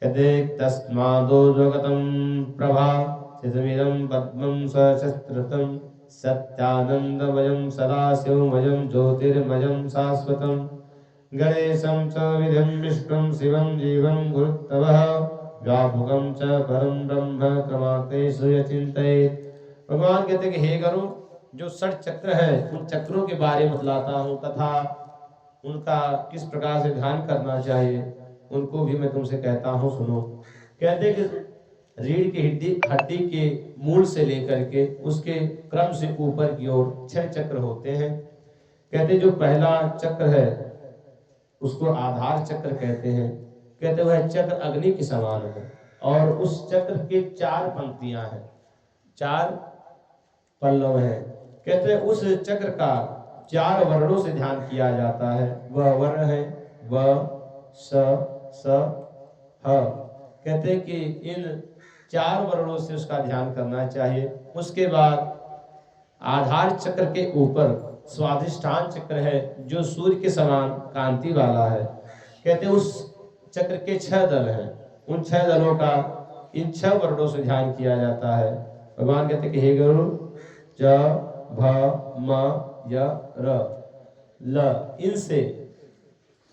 कहते तस्मादो जगतम प्रभा सितमिदं पद्मं सशस्त्रतम सत्यानंदमयं सदाशिवमयं ज्योतिर्मयं शाश्वतं गणेशं च विधिं विष्णुं शिवं जीवं गुरुत्तमः व्यापकं च परं ब्रह्म क्रमातेषु यचिन्तयेत्। भगवान कहते कि हे गरुड़, जो 6 चक्र है उन चक्रों के बारे में बतलाता हूँ तथा उनका किस प्रकार से ध्यान करना चाहिए उनको भी मैं तुमसे कहता हूँ, सुनो। कहते कि रीढ़ की हड्डी के मूल से लेकर के उसके क्रम से ऊपर की ओर 6 चक्र होते हैं। कहते जो पहला चक्र है उसको आधार चक्र कहते हैं। कहते वह चक्र अग्नि के समान है और उस चक्र के 4 पंक्तियां हैं, 4 पल्लव हैं। कहते उस चक्र का 4 वर्णों से ध्यान किया जाता है। वह वर्ण है व स स ह। कहते कि इन 4 वर्णों से उसका ध्यान करना चाहिए। उसके बाद आधार चक्र के ऊपर स्वाधिष्ठान चक्र है जो सूर्य के समान कांति वाला है। कहते हैं उस चक्र के 6 दल हैं। उन 6 दलों का इन 6 वर्णों से ध्यान किया जाता है। भगवान कहते हैं कि हे गरुड़, ज भ म य र ल, इनसे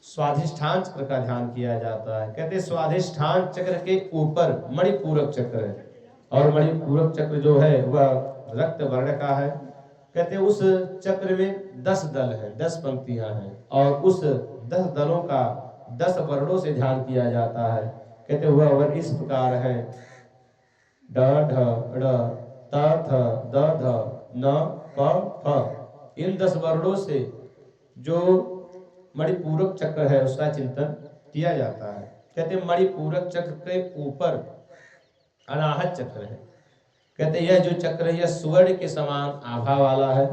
स्वाधिष्ठान चक्र का ध्यान किया जाता है। कहते हैं स्वाधिष्ठान चक्र के ऊपर मणिपूरक चक्र है और मणिपूरक चक्र जो है वह रक्त वर्ण का है। कहते हैं उस चक्र में 10 दल हैं, 10 पंक्तियां हैं और उस 10 दलों का 10 वर्णों से ध्यान किया जाता है। कहते हैं वह वर्ण इस प्रकार है, ड ढ ड़ त थ द ध न प फ। इन 10 वर्णों से जो मणिपूरक चक्र है उसका चिंतन किया जाता है। कहते हैं मणिपूरक चक्र के ऊपर अनाहत चक्र है। कहते हैं यह जो चक्र है यह स्वर्ण के समान आभा वाला है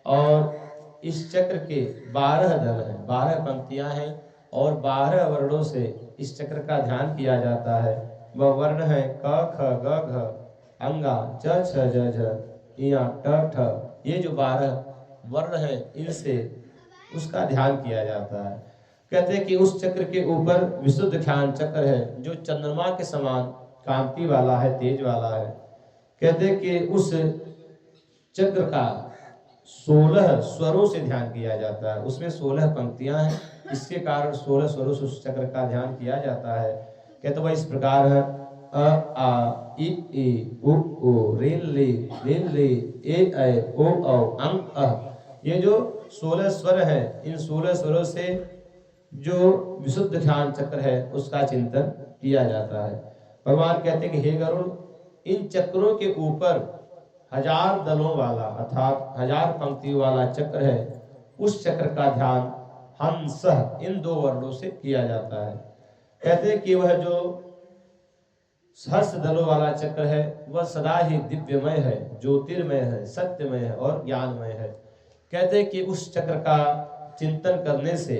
और इस चक्र के 12 दल हैं, 12 पंक्तियां हैं और 12 वर्णों से इस चक्र का ध्यान किया जाता है। वह वर्ण है क ख ग घ अंगा च छ ज झ इया ट ठ। ये जो 12 वर्ण हैं इनसे उसका ध्यान किया जाता है। कहते हैं कि उस चक्र के ऊपर विशुद्ध ध्यान चक्र है जो चंद्रमा के समान कांति वाला है, तेज वाला है। कहते हैं कि उस चक्र का 16 स्वरों से ध्यान किया जाता है। उसमें 16 पंक्तियां हैं, इसके कारण 16 स्वरों से उस चक्र का ध्यान किया जाता है। कहते वह इस प्रकार है, अ आ इ ई उ ऊ ऋ ली ए ऐ ओ औ अंग अ। ये जो 16 स्वर है इन 16 स्वरों से जो विशुद्ध ध्यान चक्र है उसका चिंतन किया जाता है। भगवान कहते हैं कि हे गरुड़, इन चक्रों के ऊपर 1000 दलों वाला अर्थात 1000 पंक्तियों वाला चक्र है, उस चक्र का ध्यान हंस इन 2 वर्णों से किया जाता है। कहते हैं कि वह जो सहस्त्र दलों वाला चक्र है वह सदा ही दिव्यमय है, ज्योतिर्मय है, सत्यमय है और ज्ञानमय है। कहते हैं कि उस चक्र का चिंतन करने से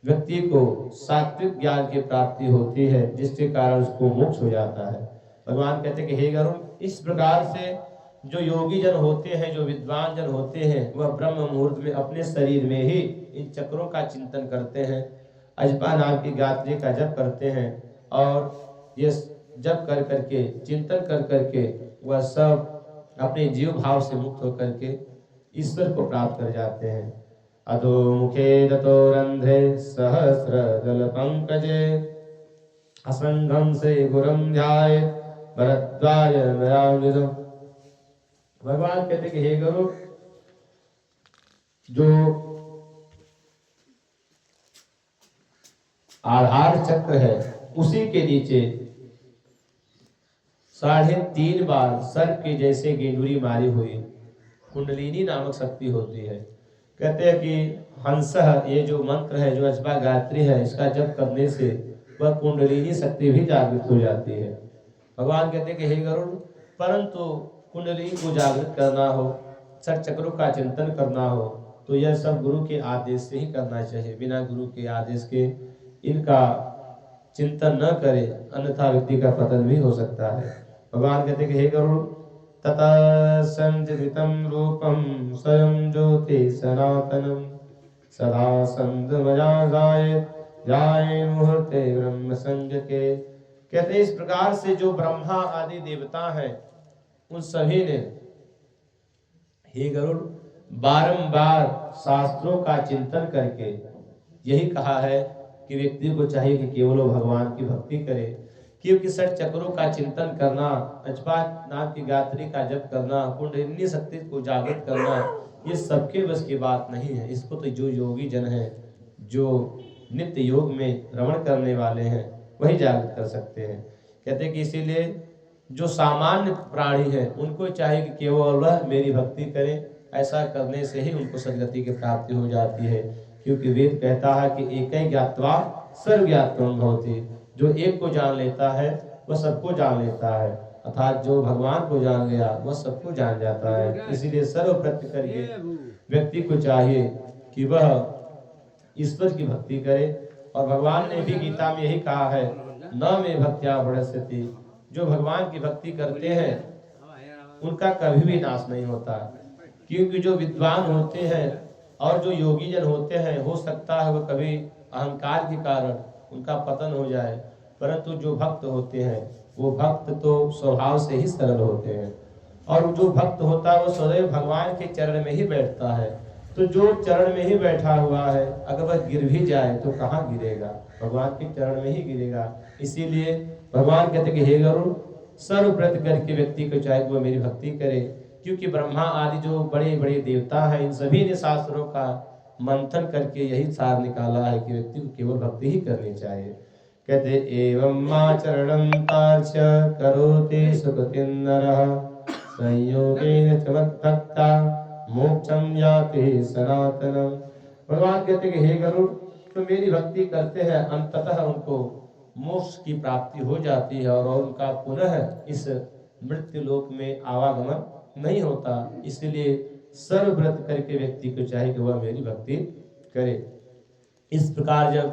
व्यक्ति को सात्विक ज्ञान की प्राप्ति होती है जिसके कारण उसको मोक्ष हो जाता है। भगवान कहते हैं कि हे गरुड़, इस प्रकार से जो योगी जन होते हैं, जो विद्वान जन होते हैं, वह ब्रह्म मुहूर्त में अपने शरीर में ही इन चक्रों का चिंतन करते हैं, अजपा नाम की गायत्री का जप करते हैं और ये जप कर करके चिंतन कर करके वह सब अपने जीव भाव से मुक्त होकर के ईश्वर को प्राप्त कर जाते हैं। अधो मुखे दतो रंध्रे सहस्र दल पंकजे असंगम से गुरम ध्याये भरद्वाज मयाविदो। भगवान कहते कि हे गुरु, जो आधार चक्र है उसी के नीचे 3.5 बार सर्प के जैसे गेंडुरी मारी हुई कुंडलिनी नामक शक्ति होती है। कहते हैं कि हंस, ये जो मंत्र है, जो अजपा गायत्री है, इसका जप करने से वह कुंडलिनी शक्ति भी जागृत हो जाती है। भगवान कहते हैं कि हे गरुड़, परंतु कुंडलिनी को जागृत करना हो, षट चक्रों का चिंतन करना हो तो यह सब गुरु के आदेश से ही करना चाहिए। बिना गुरु के आदेश के इनका चिंतन न करे अन्यथा व्यक्ति का पतन भी हो सकता है। भगवान कहते हैं कि हे गरुड़, ततः संजनितं रूपं स्वयं ज्योति सनातनं सदा संदमया जाये मुहूर्ते ब्रह्म संज्ञके। कहते हैं इस प्रकार से जो ब्रह्मा आदि देवता हैं उन सभी ने हे गरुड़ बारंबार शास्त्रों का चिंतन करके यही कहा है कि व्यक्ति को चाहिए कि केवल भगवान की भक्ति करे, क्योंकि षट चक्रों का चिंतन करना, अजपा नाम की गायत्री का जप करना, कुंडलिनी शक्ति को जागृत करना, ये सबके बस की बात नहीं है। इसको तो जो योगी जन है, जो नित्य योग में रमण करने वाले हैं, वही जागृत कर सकते हैं। कहते हैं कि इसीलिए जो सामान्य प्राणी है उनको चाहिए कि केवल वह मेरी भक्ति करें। ऐसा करने से ही उनको सद्गति की प्राप्ति हो जाती है, क्योंकि वेद कहता है कि एक ज्ञात्वा सर्वज्ञात्वं भवति। जो एक को जान लेता है वह सबको जान लेता है, अर्थात जो भगवान को जान गया वह सबको जान जाता है। इसीलिए सर्वप्रत्य करके व्यक्ति को चाहिए कि वह ईश्वर की भक्ति करे। और भगवान ने भी गीता में यही कहा है, न मे भक्त्या बढ़स्यति। जो भगवान की भक्ति करते हैं उनका कभी भी नाश नहीं होता, क्योंकि जो विद्वान होते हैं और जो योगी जन होते हैं, हो सकता है वो कभी अहंकार के कारण उनका पतन हो जाए, परंतु जो भक्त होते हैं वो भक्त तो स्वभाव से ही सरल होते हैं, और जो भक्त होता है वो सदैव भगवान के चरण में ही बैठता है। तो जो चरण में ही बैठा हुआ है, अगर वह गिर भी जाए तो कहाँ गिरेगा, भगवान के चरण में ही गिरेगा। इसीलिए भगवान कहते कि हे गरुड़, सर्वव्रत करके व्यक्ति को चाहे वो मेरी भक्ति करे, क्योंकि ब्रह्मा आदि जो बड़े बड़े देवता हैं, इन सभी ने शास्त्रों का मंथन करके यही सार निकाला है कि व्यक्ति को केवल भक्ति ही करनी चाहिए। कहते एवं माचरणं तार्च करोति सुकृतिं नरः संयोगेन च मद्भक्ता मोक्षं याति सनातनम्। भगवान कहते कि हे गरुड़, तो मेरी भक्ति करते हैं, अंततः उनको मोक्ष की प्राप्ति हो जाती है और उनका पुनः इस मृत्यु लोक में आवागमन नहीं होता। इसलिए सर्वव्रत करके व्यक्ति को चाहिए कि वह मेरी भक्ति करे। इस प्रकार जब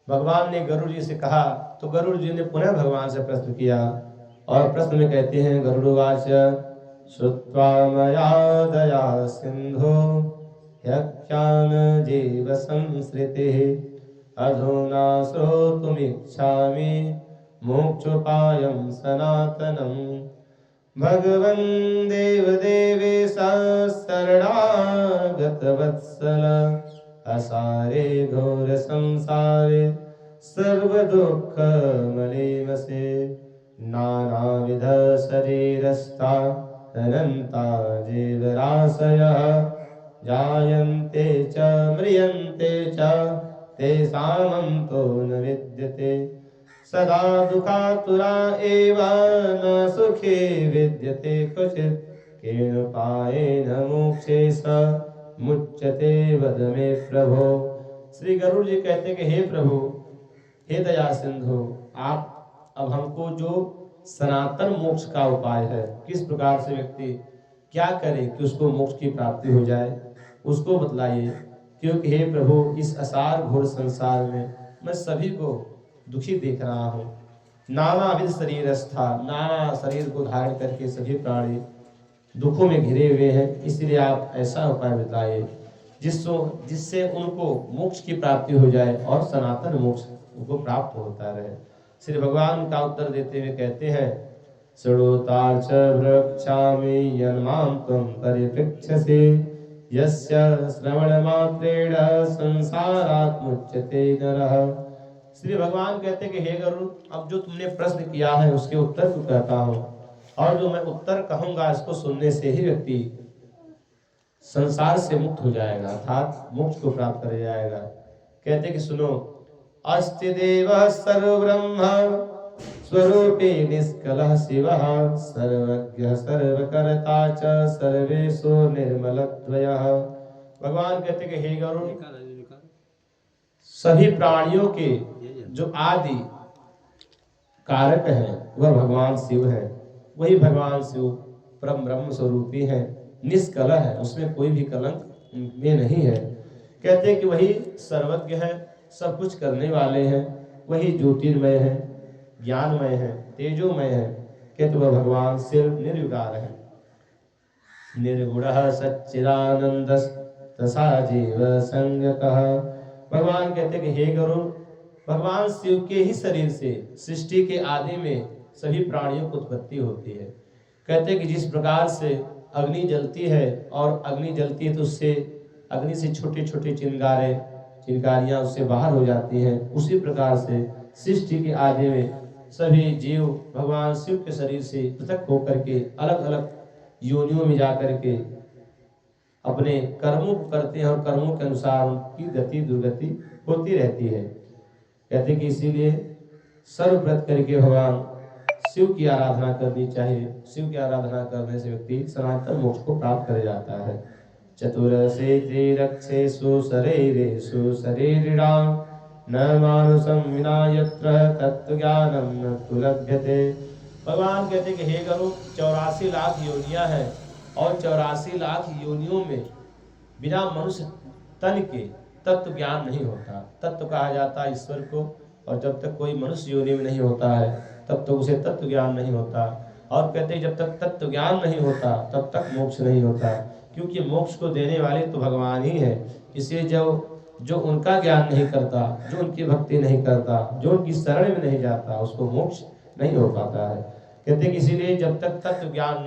भगवान ने गरुड़ जी से कहा तो गरुड़ जी ने पुनः भगवान से प्रश्न किया, और प्रश्न में कहते हैं गरुड़वाच श्रुत्वा मया दया सिंधो ह्यख्यान जीव संसृतिः अधुना श्रोतुमिच्छामि मोक्षोपायं सनातनम्। भगवन् देवदेवेश शरणागत वत्सल असारे घोर संसारे सर्वदुःख मलेमसे नानाविध शरीरस्था अनन्ता जीवराशयः जायन्ते च म्रियन्ते च तेषामन्तो न विद्यते सदा दुःखातुरा एव न सुखे विद्यते क्वचित् केनोपायेन मोक्षे स मुच्यते वद मे प्रभो। श्री गरुड़ जी कहते कि हे प्रभु, हे दया सिंधु, आप अब हमको जो सनातन मोक्ष का उपाय है, किस प्रकार से व्यक्ति क्या करे कि उसको मोक्ष की प्राप्ति हो जाए, उसको बतलाइए। क्योंकि हे प्रभु, इस असार घोर संसार में मैं सभी को दुखी देख रहा हूँ। नानाविध शरीरस्था, नाना शरीर को धारण करके सभी प्राणी दुखों में घिरे हुए हैं। इसलिए आप ऐसा उपाय बताइए जिससे उनको मोक्ष की प्राप्ति हो जाए और सनातन मोक्ष उनको प्राप्त होता रहे। श्री भगवान का उत्तर देते हुए कहते हैं श्रोतार्च वृक्षामि यन्मां त्वं परिपृच्छसि यस्य श्रवणमात्रेण संसारात् मुच्यते नरः। श्री भगवान कहते कि हे गरुड़, अब जो तुमने प्रश्न किया है उसके उत्तर को कहता हूँ, और जो मैं उत्तर कहूंगा इसको सुनने से ही व्यक्ति संसार से मुक्त हो जाएगा, अर्थात मोक्ष को प्राप्त कर जाएगा। कहते कि सुनो, अस्ति देवः सर्वब्रह्म स्वरूपे निष्कलः शिवः सर्वज्ञः सर्वकर्ता च सर्वेषु निर्मलद्वयः। भगवान कहते कि हे गरुड़, सभी प्राणियों के जो आदि कारक हैं वह भगवान शिव है। वही भगवान शिव परम ब्रह्म स्वरूपी है, निष्कल है, उसमें कोई भी कलंक में नहीं है। कहते हैं कि वही सर्वज्ञ है, सब कुछ करने वाले हैं, वही ज्योतिर्मय है, ज्ञानमय है, तेजोमय है। कहते वह भगवान शिव निर्विकार है। निर्गुणः सच्चिदानंदः तथा जीव संज्ञकः। भगवान कहते कि हे गरुड़, भगवान शिव के ही शरीर से सृष्टि के आदि में सभी प्राणियों को उत्पत्ति होती है। कहते हैं कि जिस प्रकार से अग्नि जलती है और अग्नि जलती है तो उससे अग्नि से छोटे छोटे चिंगारियां उससे बाहर हो जाती हैं, उसी प्रकार से सृष्टि के आदि में सभी जीव भगवान शिव के शरीर से पृथक होकर के अलग अलग योनियों में जाकर के अपने कर्मों को करते हैं और कर्मों के अनुसार उनकी गति दुर्गति होती रहती है। कहते कि इसीलिए सर्वव्रत करके भगवान शिव की आराधना करनी चाहिए। शिव की आराधना करने से व्यक्ति सनातन मोक्ष को प्राप्त कर जाता है। चतुरसे ते रक्षेषु शरीरेषु शरीरिणां न मानुषं विना यत्र तत्त्वज्ञानं न तु लभ्यते। भगवान कहते कि हे गरुड़, 84 लाख योनियां हैं और 84 लाख योनियों में बिना मनुष्य तन के तत्व ज्ञान नहीं होता। तत्व कहा जाता है ईश्वर को, और जब तक कोई मनुष्य योनि में नहीं होता है तब तक उसे तत्व ज्ञान नहीं होता। और कहते हैं जब तक तत्व ज्ञान नहीं होता तब तक मोक्ष नहीं होता, क्योंकि मोक्ष को देने वाले तो भगवान ही है। इसलिए जो उनका ज्ञान नहीं करता, जो उनकी भक्ति नहीं करता, जो उनकी शरण में नहीं जाता, उसको मोक्ष नहीं हो पाता है। कहते हैं कि इसीलिए जब तक तत्व ज्ञान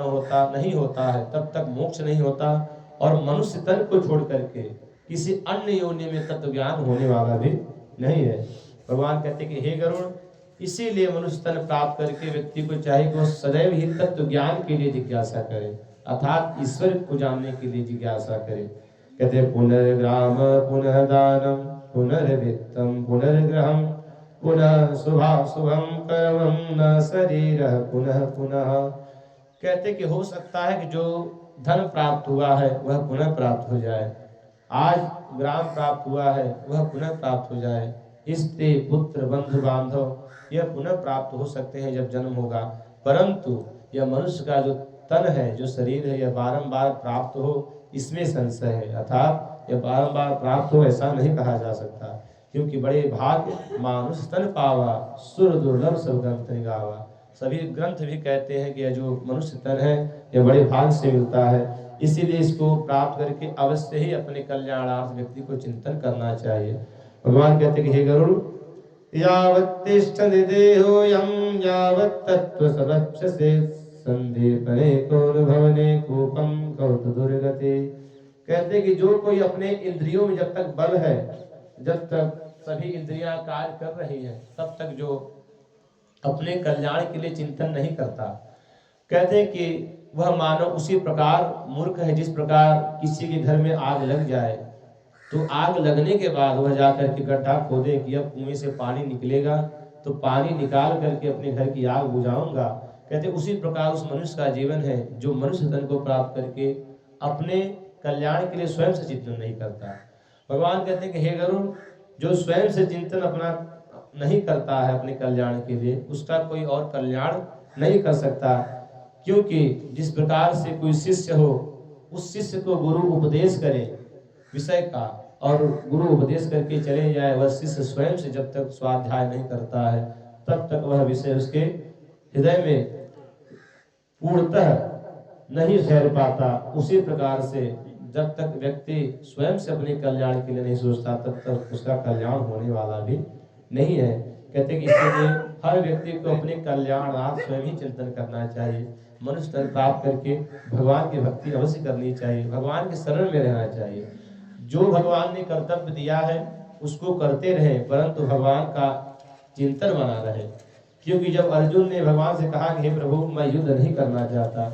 नहीं होता है तब तक मोक्ष नहीं होता, और मनुष्य तन को छोड़ करके किसी अन्य योनि में तत्व ज्ञान होने वाला भी नहीं है। भगवान कहते हैं कि हे गरुड़, इसीलिए मनुष्य तन प्राप्त करके व्यक्ति को चाहिए कि वो सदैव ही तत्व ज्ञान के लिए जिज्ञासा करे, अर्थात ईश्वर को जानने के लिए जिज्ञासा करे। कहते पुनर्ग्राम पुनः दानम पुनर्वित्तम पुनर्ग्रहम पुनः शुभम कर्मम न शरीर पुनः पुनः। कहते कि हो सकता है कि जो धन प्राप्त हुआ है वह पुनः प्राप्त हो जाए, आज ग्राम प्राप्त हुआ है वह पुनः प्राप्त हो जाए, स्त्री पुत्र बंधु बांधव यह पुनः प्राप्त हो सकते हैं जब जन्म होगा, परंतु यह मनुष्य का जो तन है, जो शरीर है, यह बारंबार प्राप्त हो इसमें संशय है। अर्थात यह बारंबार प्राप्त हो ऐसा नहीं कहा जा सकता, क्योंकि बड़े भाग्य मानुष तन पावा सुर दुर्लभ सब ग्रंथ गावा। सभी ग्रंथ भी कहते हैं कि यह जो मनुष्य तन है यह बड़े भाग्य से मिलता है, इसीलिए इसको प्राप्त करके अवश्य ही अपने कल्याणार्थ व्यक्ति को चिंतन करना चाहिए। भगवान कहते कि हे गरुड़, यावत् तिष्ठति देहोऽयं यावत् तत्त्वसमक्षसे संदीपने कौरभवने कूपम कौत दुर्गति। कहते कि जो कोई अपने इंद्रियों में जब तक बल है, जब तक सभी इंद्रियां कार्य कर रही हैं, तब तक जो अपने कल्याण के लिए चिंतन नहीं करता, कहते कि वह मानो उसी प्रकार मूर्ख है जिस प्रकार किसी के घर में आग लग जाए तो आग लगने के बाद वह जाकर के गड्ढा खोदे कि अब कुएं से पानी निकलेगा तो पानी निकाल करके अपने घर की आग बुझाऊंगा। कहते उसी प्रकार उस मनुष्य का जीवन है जो मनुष्य धन को प्राप्त करके अपने कल्याण के लिए स्वयं से चिंतन नहीं करता। भगवान कहते हैं कि हे गरुड़, जो स्वयं से चिंतन अपना नहीं करता है अपने कल्याण के लिए, उसका कोई और कल्याण नहीं कर सकता। क्योंकि जिस प्रकार से कोई शिष्य हो, उस शिष्य को गुरु उपदेश करे विषय का और गुरु उपदेश करके चले जाए, वह शिष्य स्वयं से जब तक स्वाध्याय नहीं करता है तब तक वह विषय उसके हृदय में पूर्णतः नहीं ठहर पाता। उसी प्रकार से जब तक व्यक्ति स्वयं से अपने कल्याण के लिए नहीं सोचता तब तक उसका कल्याण होने वाला भी नहीं है। कहते कि इसलिए हर व्यक्ति को अपने कल्याणार्थ स्वयं ही चिंतन करना चाहिए। मनुष्य तन प्राप्त करके भगवान की भक्ति अवश्य करनी चाहिए, भगवान के शरण में रहना चाहिए। जो भगवान ने कर्तव्य दिया है उसको करते रहे, परंतु भगवान का चिंतन बना रहे। क्योंकि जब अर्जुन ने भगवान से कहा कि हे प्रभु, मैं युद्ध नहीं करना चाहता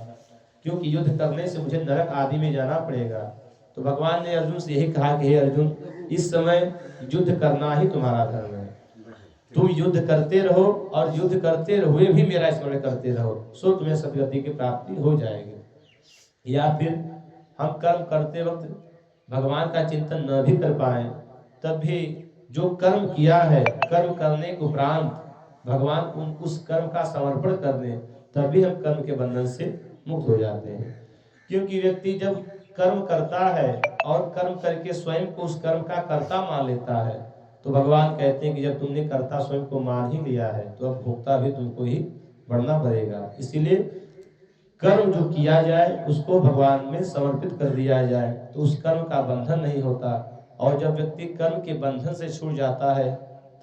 क्योंकि युद्ध करने से मुझे नरक आदि में जाना पड़ेगा, तो भगवान ने अर्जुन से यही कहा कि हे अर्जुन, इस समय युद्ध करना ही तुम्हारा धर्म है, तुम युद्ध करते रहो और युद्ध करते हुए भी मेरा स्मरण करते रहो, सो तुम्हें सदगति की प्राप्ति हो जाएगी। या फिर हम कर्म करते वक्त भगवान का चिंतन न भी कर पाए, तब भी जो कर्म किया है, कर्म करने के उपरांत भगवान उस कर्म का समर्पण कर दें, तब भी हम कर्म के बंधन से मुक्त हो जाते हैं। क्योंकि व्यक्ति जब कर्म करता है और कर्म करके स्वयं को उस कर्म का कर्ता मान लेता है, तो भगवान कहते हैं कि जब तुमने कर्ता स्वयं को मान ही लिया है तो अब भोक्ता भी तुमको ही बढ़ना पड़ेगा। इसीलिए कर्म जो किया जाए उसको भगवान में समर्पित कर दिया जाए तो उस कर्म का बंधन नहीं होता, और जब व्यक्ति कर्म के बंधन से छूट जाता है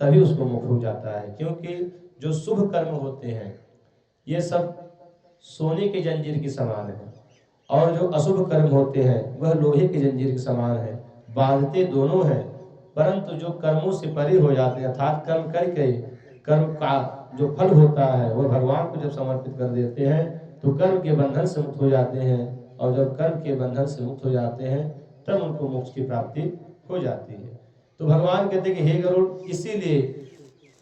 तभी उसको मुक्त हो जाता है। क्योंकि जो शुभ कर्म होते हैं ये सब सोने के जंजीर के समान है, और जो अशुभ कर्म होते हैं वह लोहे के जंजीर के समान है, बांधते दोनों हैं, परंतु जो कर्मों से परे हो जाते हैं, अर्थात कर्म करके कर्म का जो फल होता है वह भगवान को जब समर्पित कर देते हैं तो कर्म के बंधन से मुक्त हो जाते हैं, और जब कर्म के बंधन से मुक्त हो जाते हैं तब उनको मोक्ष की प्राप्ति हो जाती है। तो भगवान कहते हैं कि हे गरुड़, इसीलिए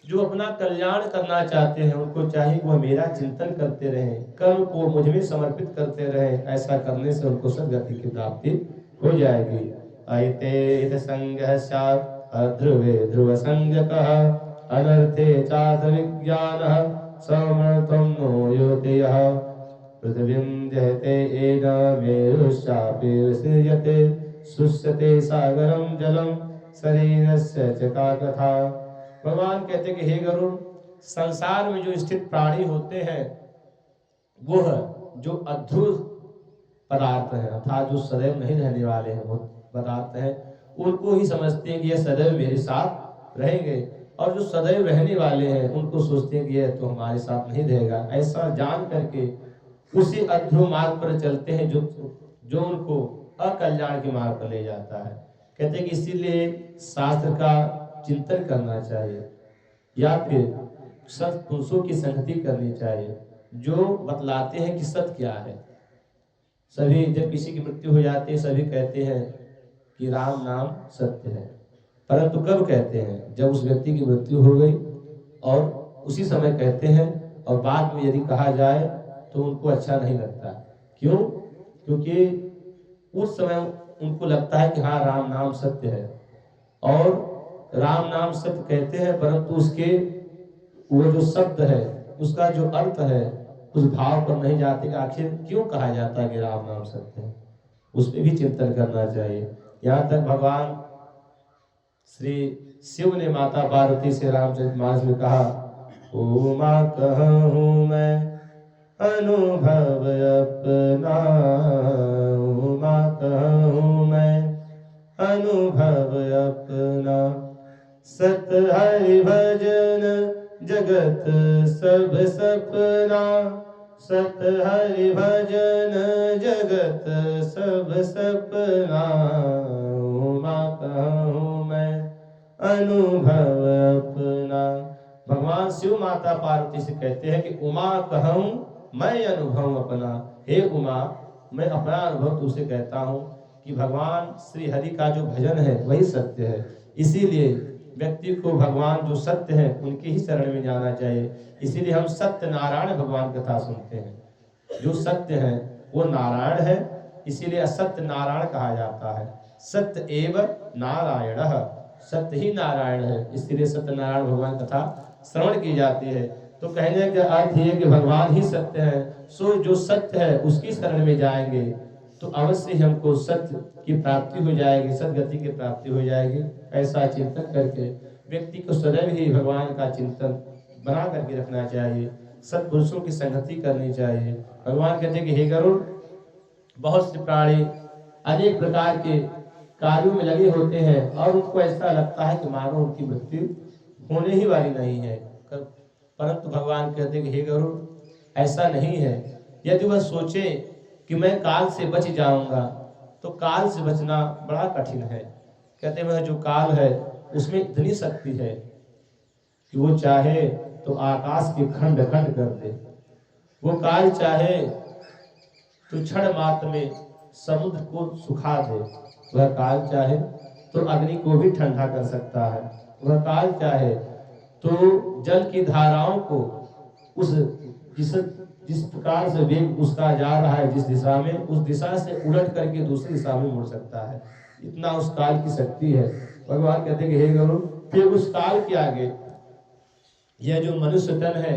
जो अपना कल्याण करना चाहते हैं उनको चाहिए वह मेरा चिंतन करते रहें, कर्म को मुझ में समर्पित करते रहें। ऐसा करने से उनको सद्गति की प्राप्ति हो जाएगी। अयते संगः स्यात् अध्रुवे ध्रुव संज्ञकः अनर्थे चाथ विज्ञानः समर्थं नो योतयः पृथिवीं जयते येन मेरुश्चापि विसृज्यते शुष्यते सागरं जलं शरीरस्य च का कथा। भगवान कहते कि हे गरुड़, संसार में जो स्थित प्राणी होते हैं वो जो अध्रुव पदार्थ हैं, अर्थात जो सदैव नहीं रहने वाले हैं वो पदार्थ हैं, उनको ही समझते हैं कि ये सदैव मेरे साथ रहेंगे, और जो सदैव रहने वाले हैं उनको सोचते हैं कि ये तो हमारे साथ नहीं रहेगा। ऐसा जान करके उसी अध्रुव मार्ग पर चलते हैं जो उनको अकल्याण के मार्ग पर ले जाता है। कहते हैं कि इसीलिए शास्त्र का चिंतन करना चाहिए, या फिर सत पुरुषों की संगति करनी चाहिए जो बतलाते हैं कि सत्य क्या है। सभी जब किसी की मृत्यु हो जाती है सभी कहते हैं कि राम नाम सत्य है, परंतु कब कहते हैं? जब उस व्यक्ति की मृत्यु हो गई और उसी समय कहते हैं, और बाद में यदि कहा जाए तो उनको अच्छा नहीं लगता। क्यों? क्योंकि उस समय उनको लगता है कि हाँ राम नाम सत्य है, और राम नाम सत्य कहते हैं, परंतु उसके वो जो शब्द है उसका जो अर्थ है उस भाव पर नहीं जाते कि आखिर क्यों कहा जाता है कि राम नाम सत्य है। उस पर भी चिंतन करना चाहिए। यहाँ तक भगवान श्री शिव ने माता पार्वती से रामचरितमानस में कहा, उमा कहूँ मैं अनुभव अपना, उमा कहूँ मैं अनुभव अपना, सत हरि भजन जगत सब सपना, सत हरि भजन जगत सब सपना, उमा कहूँ मैं अनुभव अपना। भगवान शिव माता पार्वती से कहते हैं कि उमा कहूँ मैं अनुभव अपना, हे उमा मैं अपना अनुभव तुझसे कहता हूँ कि भगवान श्री हरि का जो भजन है वही सत्य है। इसीलिए व्यक्ति को भगवान जो सत्य है उनके ही शरण में जाना चाहिए। इसीलिए हम सत्य नारायण भगवान कथा सुनते हैं। जो सत्य है वो नारायण है, इसीलिए असत्य नारायण कहा जाता है। सत्य एव नारायण, सत्य ही नारायण है, इसलिए सत्यनारायण भगवान कथा श्रवण की जाती है। तो कहने का अर्थ ये कि भगवान ही सत्य है, सो जो सत्य है उसकी शरण में जाएंगे तो अवश्य हमको सत्य की प्राप्ति हो जाएगी, सदगति की प्राप्ति हो जाएगी। ऐसा चिंतन करके व्यक्ति को सदैव ही भगवान का चिंतन बना करके रखना चाहिए, सत्पुरुषों की संगति करनी चाहिए। भगवान कहते हैं कि हे गरुड़, बहुत से प्राणी अनेक प्रकार के कार्यों में लगे होते हैं और उनको ऐसा लगता है कि मानो उनकी मृत्यु होने ही वाली नहीं है, परंतु भगवान कहते हैं कि हे गरुड़, ऐसा नहीं है। यदि वह सोचे कि मैं काल से बच जाऊंगा तो काल से बचना बड़ा कठिन है। कहते हैं वह जो काल है उसमें इतनी शक्ति है कि वो चाहे तो आकाश के खंड खंड कर दे, वो काल चाहे तो क्षण मात्र में समुद्र को सुखा दे, वह काल चाहे तो अग्नि को भी ठंडा कर सकता है, वह काल चाहे तो जल की धाराओं को उस जिस प्रकार से वेग उसका जा रहा है जिस दिशा में, उस दिशा से उलट करके दूसरी दिशा में मुड़ सकता है। इतना उस काल की शक्ति है। भगवान कहते हैं कि हे गरुड़, फिर उस काल के आगे यह जो मनुष्य तन है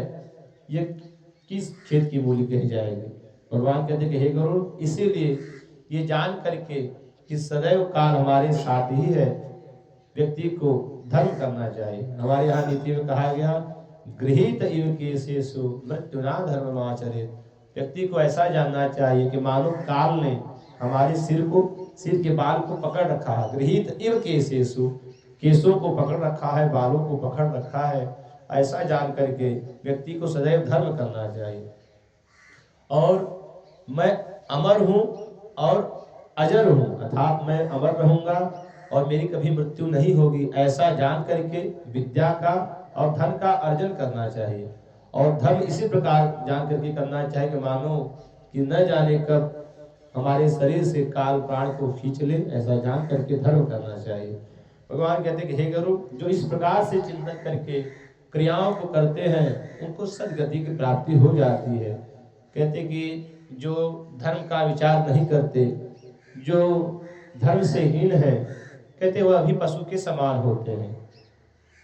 ये किस खेत की मूली कही जाएगी। भगवान कहते हैं कि हे गरुड़, इसीलिए ये जान करके कि सदैव काल हमारे साथ ही है, व्यक्ति को धर्म करना चाहिए। हमारे यहाँ नीति में कहा गया, गृहीत इव केशेषु मृत्युना धर्ममाचरेत्। व्यक्ति को ऐसा जानना चाहिए कि मानो काल ने हमारे सिर के बाल को पकड़ रखा है। गृहीत इव केशेषु, केशों को पकड़ रखा है, बालों को पकड़ रखा है। ऐसा जान करके व्यक्ति को सदैव धर्म करना चाहिए। और मैं अमर हूँ और अजर हूँ, अर्थात मैं अमर रहूंगा और मेरी कभी मृत्यु नहीं होगी, ऐसा जान करके विद्या का और धन का अर्जन करना चाहिए। और धर्म इसी प्रकार जान करके करना चाहिए कि मानो कि न जाने कब हमारे शरीर से काल प्राण को खींच ले, ऐसा जान करके धर्म करना चाहिए। भगवान कहते हैं कि हे गरुड़, जो इस प्रकार से चिंतन करके क्रियाओं को करते हैं उनको सदगति की प्राप्ति हो जाती है। कहते कि जो धर्म का विचार नहीं करते, जो धर्म से हीन है, कहते वह अभी पशु के समान होते हैं।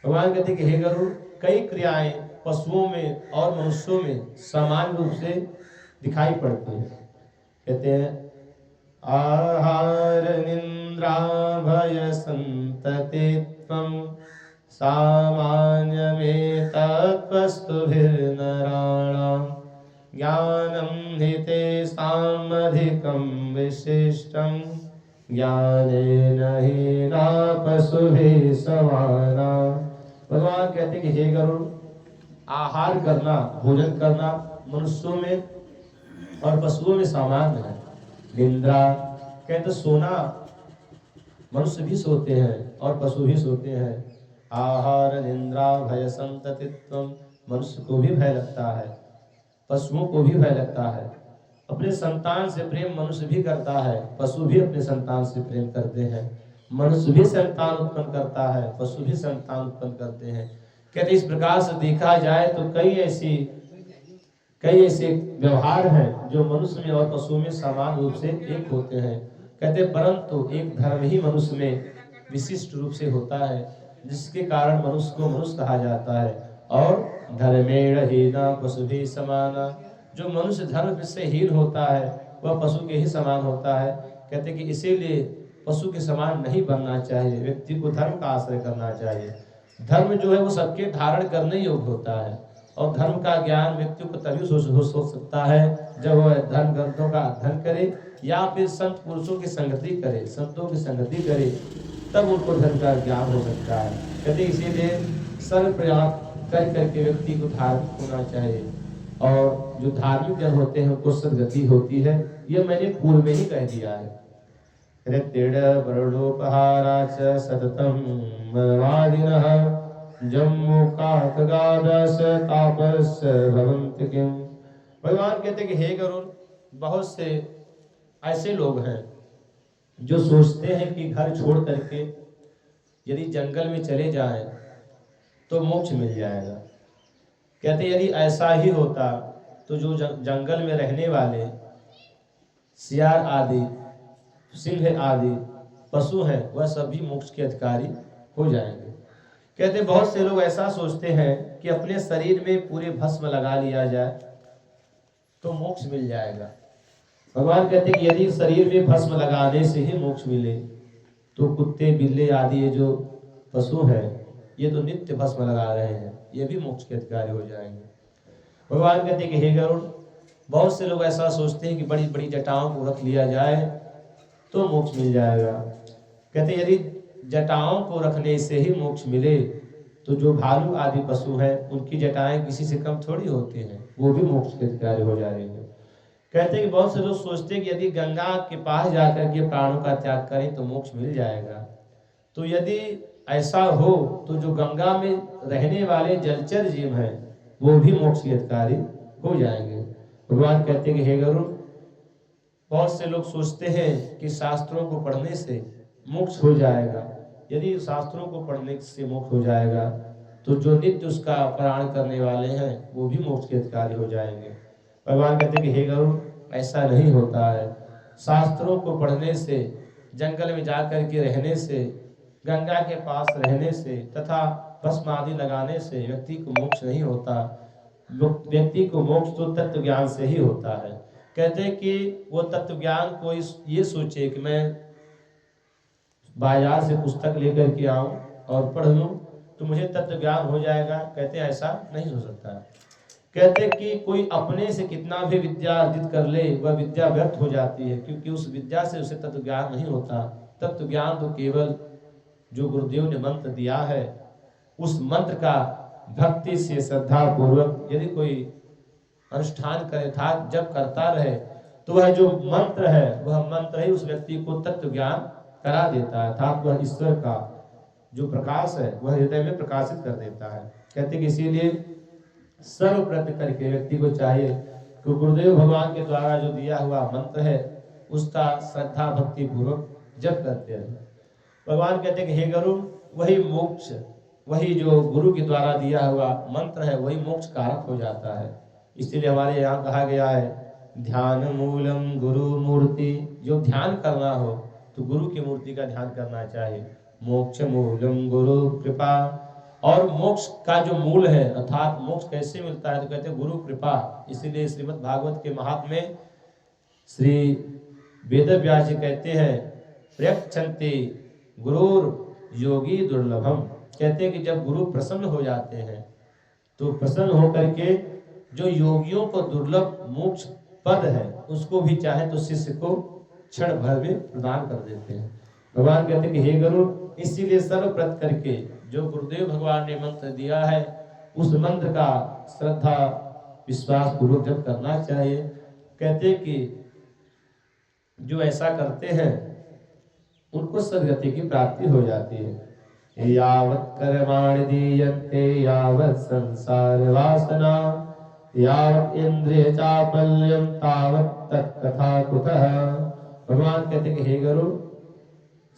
भगवान कहते कि हे गरुड़, कई क्रियाएं पशुओं में और मनुष्यों में समान रूप से दिखाई पड़ती हैं। कहते हैं आहार निंद्रा भय संतति त्वं सामान्य में तत्वस्तुभिर्नराणां ज्ञानं हि तेषामधिकं विशिष्टं ज्ञानेन हीना पशुभिः समाना। भगवान कहते हैं कि हे गरुड़, आहार करना, भोजन करना मनुष्यों में और पशुओं में सामान्य है। निद्रा कहते सोना, मनुष्य भी सोते हैं और पशु भी सोते हैं। आहार निद्रा भय संततित्वम, मनुष्य को भी भय लगता है, पशुओं को भी भय लगता है। अपने संतान से प्रेम मनुष्य भी करता है, पशु भी अपने संतान से प्रेम करते हैं। मनुष्य भी संतान उत्पन्न करता है, पशु भी संतान उत्पन्न करते हैं। कहते इस प्रकार से देखा जाए तो कई ऐसे व्यवहार हैं जो मनुष्य में और पशु में समान रूप से एक होते हैं। कहते परंतु एक धर्म ही मनुष्य में विशिष्ट रूप से होता है, जिसके कारण मनुष्य को मनुष्य कहा जाता है। और धर्मेण हीना पशुभिः समाना, जो मनुष्य धर्म से हीन होता है वह पशु के ही समान होता है। कहते कि इसीलिए पशु के समान नहीं बनना चाहिए, व्यक्ति को धर्म का आश्रय करना चाहिए। धर्म जो है वो सबके धारण करने योग्य होता है, और धर्म का ज्ञान व्यक्ति को तभी हो सकता है जब वह धर्म ग्रंथों का अध्ययन करे या फिर संत पुरुषों की संगति करे, संतों की संगति करे, तब उनको धर्म का ज्ञान हो सकता है। कहते इसीलिए सर्व प्रयास कर करके व्यक्ति को धार्मिक होना चाहिए, और जो धार्मिक जन होते हैं उनको सदगति होती है। यह मैंने पूर्व में ही कह दिया है। वरुणोपहाराच सततं मनवादिनः जम्मू काकगादस तापस भवन्ति किम। भगवान कहते कि हे गरुड़, बहुत से ऐसे लोग हैं जो सोचते हैं कि घर छोड़ करके यदि जंगल में चले जाएं तो मोक्ष मिल जाएगा। कहते यदि ऐसा ही होता तो जो जंगल में रहने वाले सियार आदि, सिंह आदि पशु हैं वह सभी मोक्ष के अधिकारी हो जाएंगे। कहते बहुत से लोग ऐसा सोचते हैं कि अपने शरीर में पूरे भस्म लगा लिया जाए तो मोक्ष मिल जाएगा। भगवान कहते कि यदि शरीर में भस्म लगाने से ही मोक्ष मिले तो कुत्ते बिल्ले आदि ये जो पशु हैं ये तो नित्य भस्म लगा रहे हैं, ये भी मोक्ष के अधिकारी हो जाएंगे। भगवान कहते कि हे गरुड़, बहुत से लोग ऐसा सोचते हैं कि बड़ी बड़ी जटाओं को रख लिया जाए तो मोक्ष मिल जाएगा। कहते यदि जटाओं को रखने से ही मोक्ष मिले तो जो भालू आदि पशु हैं उनकी जटाएं किसी से कम थोड़ी होती हैं, वो भी मोक्ष के अधिकारी हो जाएंगे। कहते हैं कि बहुत से लोग सोचते हैं कि यदि गंगा के पास जाकर के प्राणों का त्याग करें तो मोक्ष मिल जाएगा। तो यदि ऐसा हो तो जो गंगा में रहने वाले जलचर जीव हैं वो भी मोक्ष के अधिकारी हो जाएंगे। भगवान कहते हैं कि हे गरुड़, बहुत से लोग सोचते हैं कि शास्त्रों को पढ़ने से मोक्ष हो जाएगा। यदि शास्त्रों को पढ़ने से मोक्ष हो जाएगा तो जो नित्य उसका पारायण करने वाले हैं वो भी मोक्ष के अधिकारी हो जाएंगे। भगवान कहते हैं कि हे गरुड़, ऐसा नहीं होता है। शास्त्रों को पढ़ने से, जंगल में जाकर के रहने से, गंगा के पास रहने से तथा भस्म आदि लगाने से व्यक्ति को मोक्ष नहीं होता। व्यक्ति को मोक्ष तो तत्व ज्ञान से ही होता है। कहते हैं कि वो तत्व ज्ञान को ये सोचे कि मैं बाजार से पुस्तक लेकर के आऊं और पढ़ लूं तो मुझे तत्व ज्ञान हो जाएगा। कहते हैं ऐसा नहीं हो सकता। कहते हैं कि कोई अपने से कितना भी विद्या अर्जित कर ले वह विद्या व्यर्थ हो जाती है, क्योंकि उस विद्या से उसे तत्व ज्ञान नहीं होता। तत्व ज्ञान तो केवल जो गुरुदेव ने मंत्र दिया है उस मंत्र का भक्ति से श्रद्धा पूर्वक यदि कोई अनुष्ठान करे था जब करता रहे तो वह जो मंत्र है वह मंत्र ही उस व्यक्ति को तत्व ज्ञान करा देता है, अर्थात वह ईश्वर का जो प्रकाश है वह हृदय में प्रकाशित कर देता है। कहते कि इसीलिए सर्वप्रति करके व्यक्ति को चाहिए कि गुरुदेव भगवान के द्वारा जो दिया हुआ मंत्र है उसका श्रद्धा भक्ति पूर्वक जप करते हैं। भगवान कहते हैं कि हे गरुड़, वही मोक्ष, वही जो गुरु के द्वारा दिया हुआ मंत्र है वही मोक्ष कारक हो जाता है। इसीलिए हमारे यहाँ कहा गया है ध्यान मूलम गुरु मूर्ति, जो ध्यान करना हो तो गुरु की मूर्ति का ध्यान करना चाहिए। मोक्ष मूलम गुरु कृपा, और मोक्ष का जो मूल है अर्थात मोक्ष कैसे मिलता है तो कहते हैं गुरु कृपा। इसीलिए श्रीमद् भागवत के महात्म्य में श्री वेद व्यास जी कहते हैं प्रयच्छन्ति गुरुर योगी दुर्लभम। कहते हैं कि जब गुरु प्रसन्न हो जाते हैं तो प्रसन्न होकर के जो योगियों को दुर्लभ मोक्ष पद है उसको भी चाहे तो शिष्य को क्षण भर में प्रदान कर देते हैं। भगवान कहते हैं कि हे गरुड़, इसीलिए सर्वप्रत करके जो गुरुदेव भगवान ने मंत्र दिया है उस मंत्र का श्रद्धा विश्वास पूर्वक जब करना चाहिए। कहते कि जो ऐसा करते हैं उनको सद्गति की प्राप्ति हो जाती है। यावत् कर्माणि दीयन्ते यावत् संसार वासना यावत् इंद्रिय चापल्यम तावत् तत्कथा कुतः। भगवान कहते कि हे गरुड़,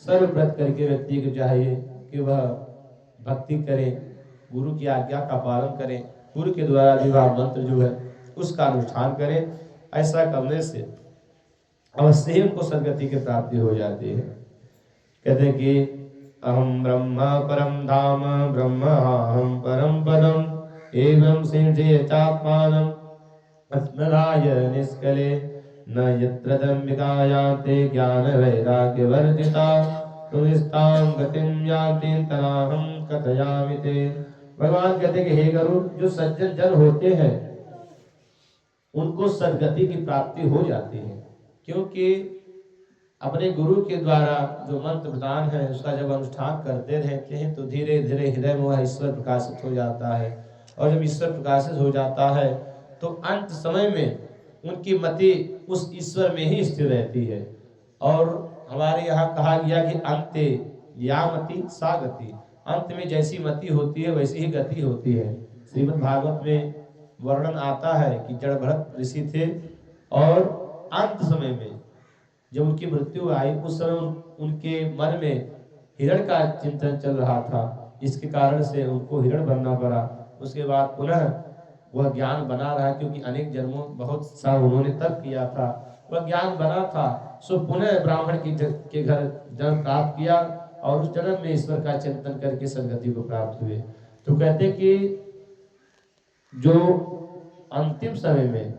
सर्वव्रत करके व्यक्ति को चाहिए कि वह भक्ति करे, गुरु की आज्ञा का पालन करें, गुरु के द्वारा विवाह मंत्र जो है उसका अनुष्ठान करें। ऐसा करने से अवश्य ही उनको सद्गति की प्राप्ति हो जाती है। कहते हैं कि अहम ब्रह्म परम धाम ब्रह्माहम परम पदम एवं सिंधे चात्मानम अस्मदाय निष्कले न यत्र दम्भिकायाते ज्ञान वैराग्य वर्जिता तुमिस्तां गतिं यान्ति तनाहं कथयामि ते। भगवान कहते हैं कि हे गरुड़, जो सज्जन जन होते हैं उनको सद्गति की प्राप्ति हो जाती है, क्योंकि अपने गुरु के द्वारा जो मंत्र प्रदान है उसका जब अनुष्ठान करते रहते हैं तो धीरे धीरे हृदय में वह ईश्वर प्रकाशित हो जाता है। और जब ईश्वर प्रकाशित हो जाता है तो अंत समय में उनकी मति उस ईश्वर में ही स्थिर रहती है। और हमारे यहाँ कहा गया कि अंते या मति सा गति, अंत में जैसी मति होती है वैसी ही गति होती है। श्रीमद् भागवत में वर्णन आता है कि जड़भरत ऋषि थे और अंत समय में जब उनकी मृत्यु आई उस समय उनके मन में हिरण का चिंतन चल रहा था, इसके कारण से उनको हिरण बनना पड़ा। उसके बाद पुनः वह ज्ञान बना रहा, क्योंकि अनेक जन्मों बहुत सा उन्होंने तप किया था, वह ज्ञान बना था। सो पुनः ब्राह्मण के घर जन्म प्राप्त किया और उस जन्म में ईश्वर का चिंतन करके सद्गति को प्राप्त हुए। तो कहते कि जो अंतिम समय में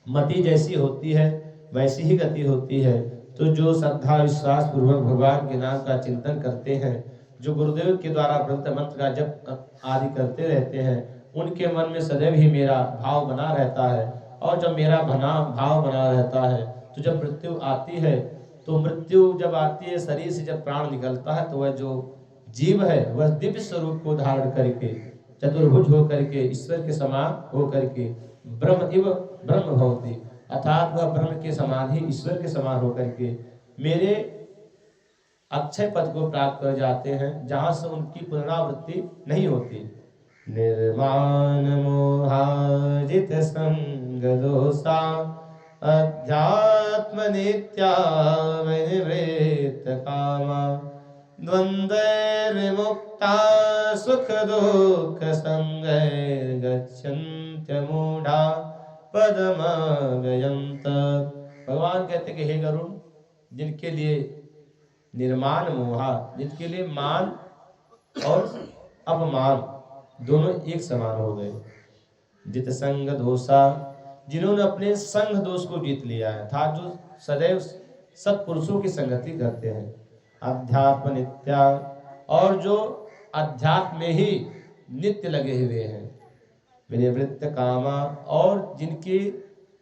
मति जैसी होती है वैसी ही गति होती है। तो जो श्रद्धा विश्वास पूर्वक भगवान के नाम का चिंतन करते हैं, जो गुरुदेव के द्वारा व्रत मंत्र का जप आदि करते रहते हैं, उनके मन में सदैव ही मेरा भाव बना रहता है। और जब मेरा भाव बना रहता है तो जब मृत्यु आती है, तो मृत्यु जब आती है शरीर से जब प्राण निकलता है तो वह जो जीव है वह दिव्य स्वरूप को धारण करके चतुर्भुज होकर के ईश्वर के समान होकर के ब्रह्म इव ब्रह्म भवति, अर्थात वह ब्रह्म के समान ही ईश्वर के समान होकर के मेरे अक्षय पद को प्राप्त कर जाते हैं, जहां से उनकी पुनरावृत्ति नहीं होती। निर्माण मोहाजित संग दोषा अध्यात्म नित्या विनिवृत्त कामा द्वंद्वैर्विमुक्ता सुख दुख संगैर्गच्छन्त्यमूढ़ा पदमागयन्त। भगवान कहते कि हे गरुड़, जिनके लिए निर्माण मोहा, जिनके लिए मान और अपमान दोनों एक समान हो गए, जित संग दोषा, जिन्होंने अपने संग दोष को जीत लिया है, था जो सदैव सत्पुरुषों की संगति करते हैं। अध्यात्म नित्या, और जो अध्यात्म में ही नित्य लगे हुए हैं। विनिवृत्त कामा, और जिनकी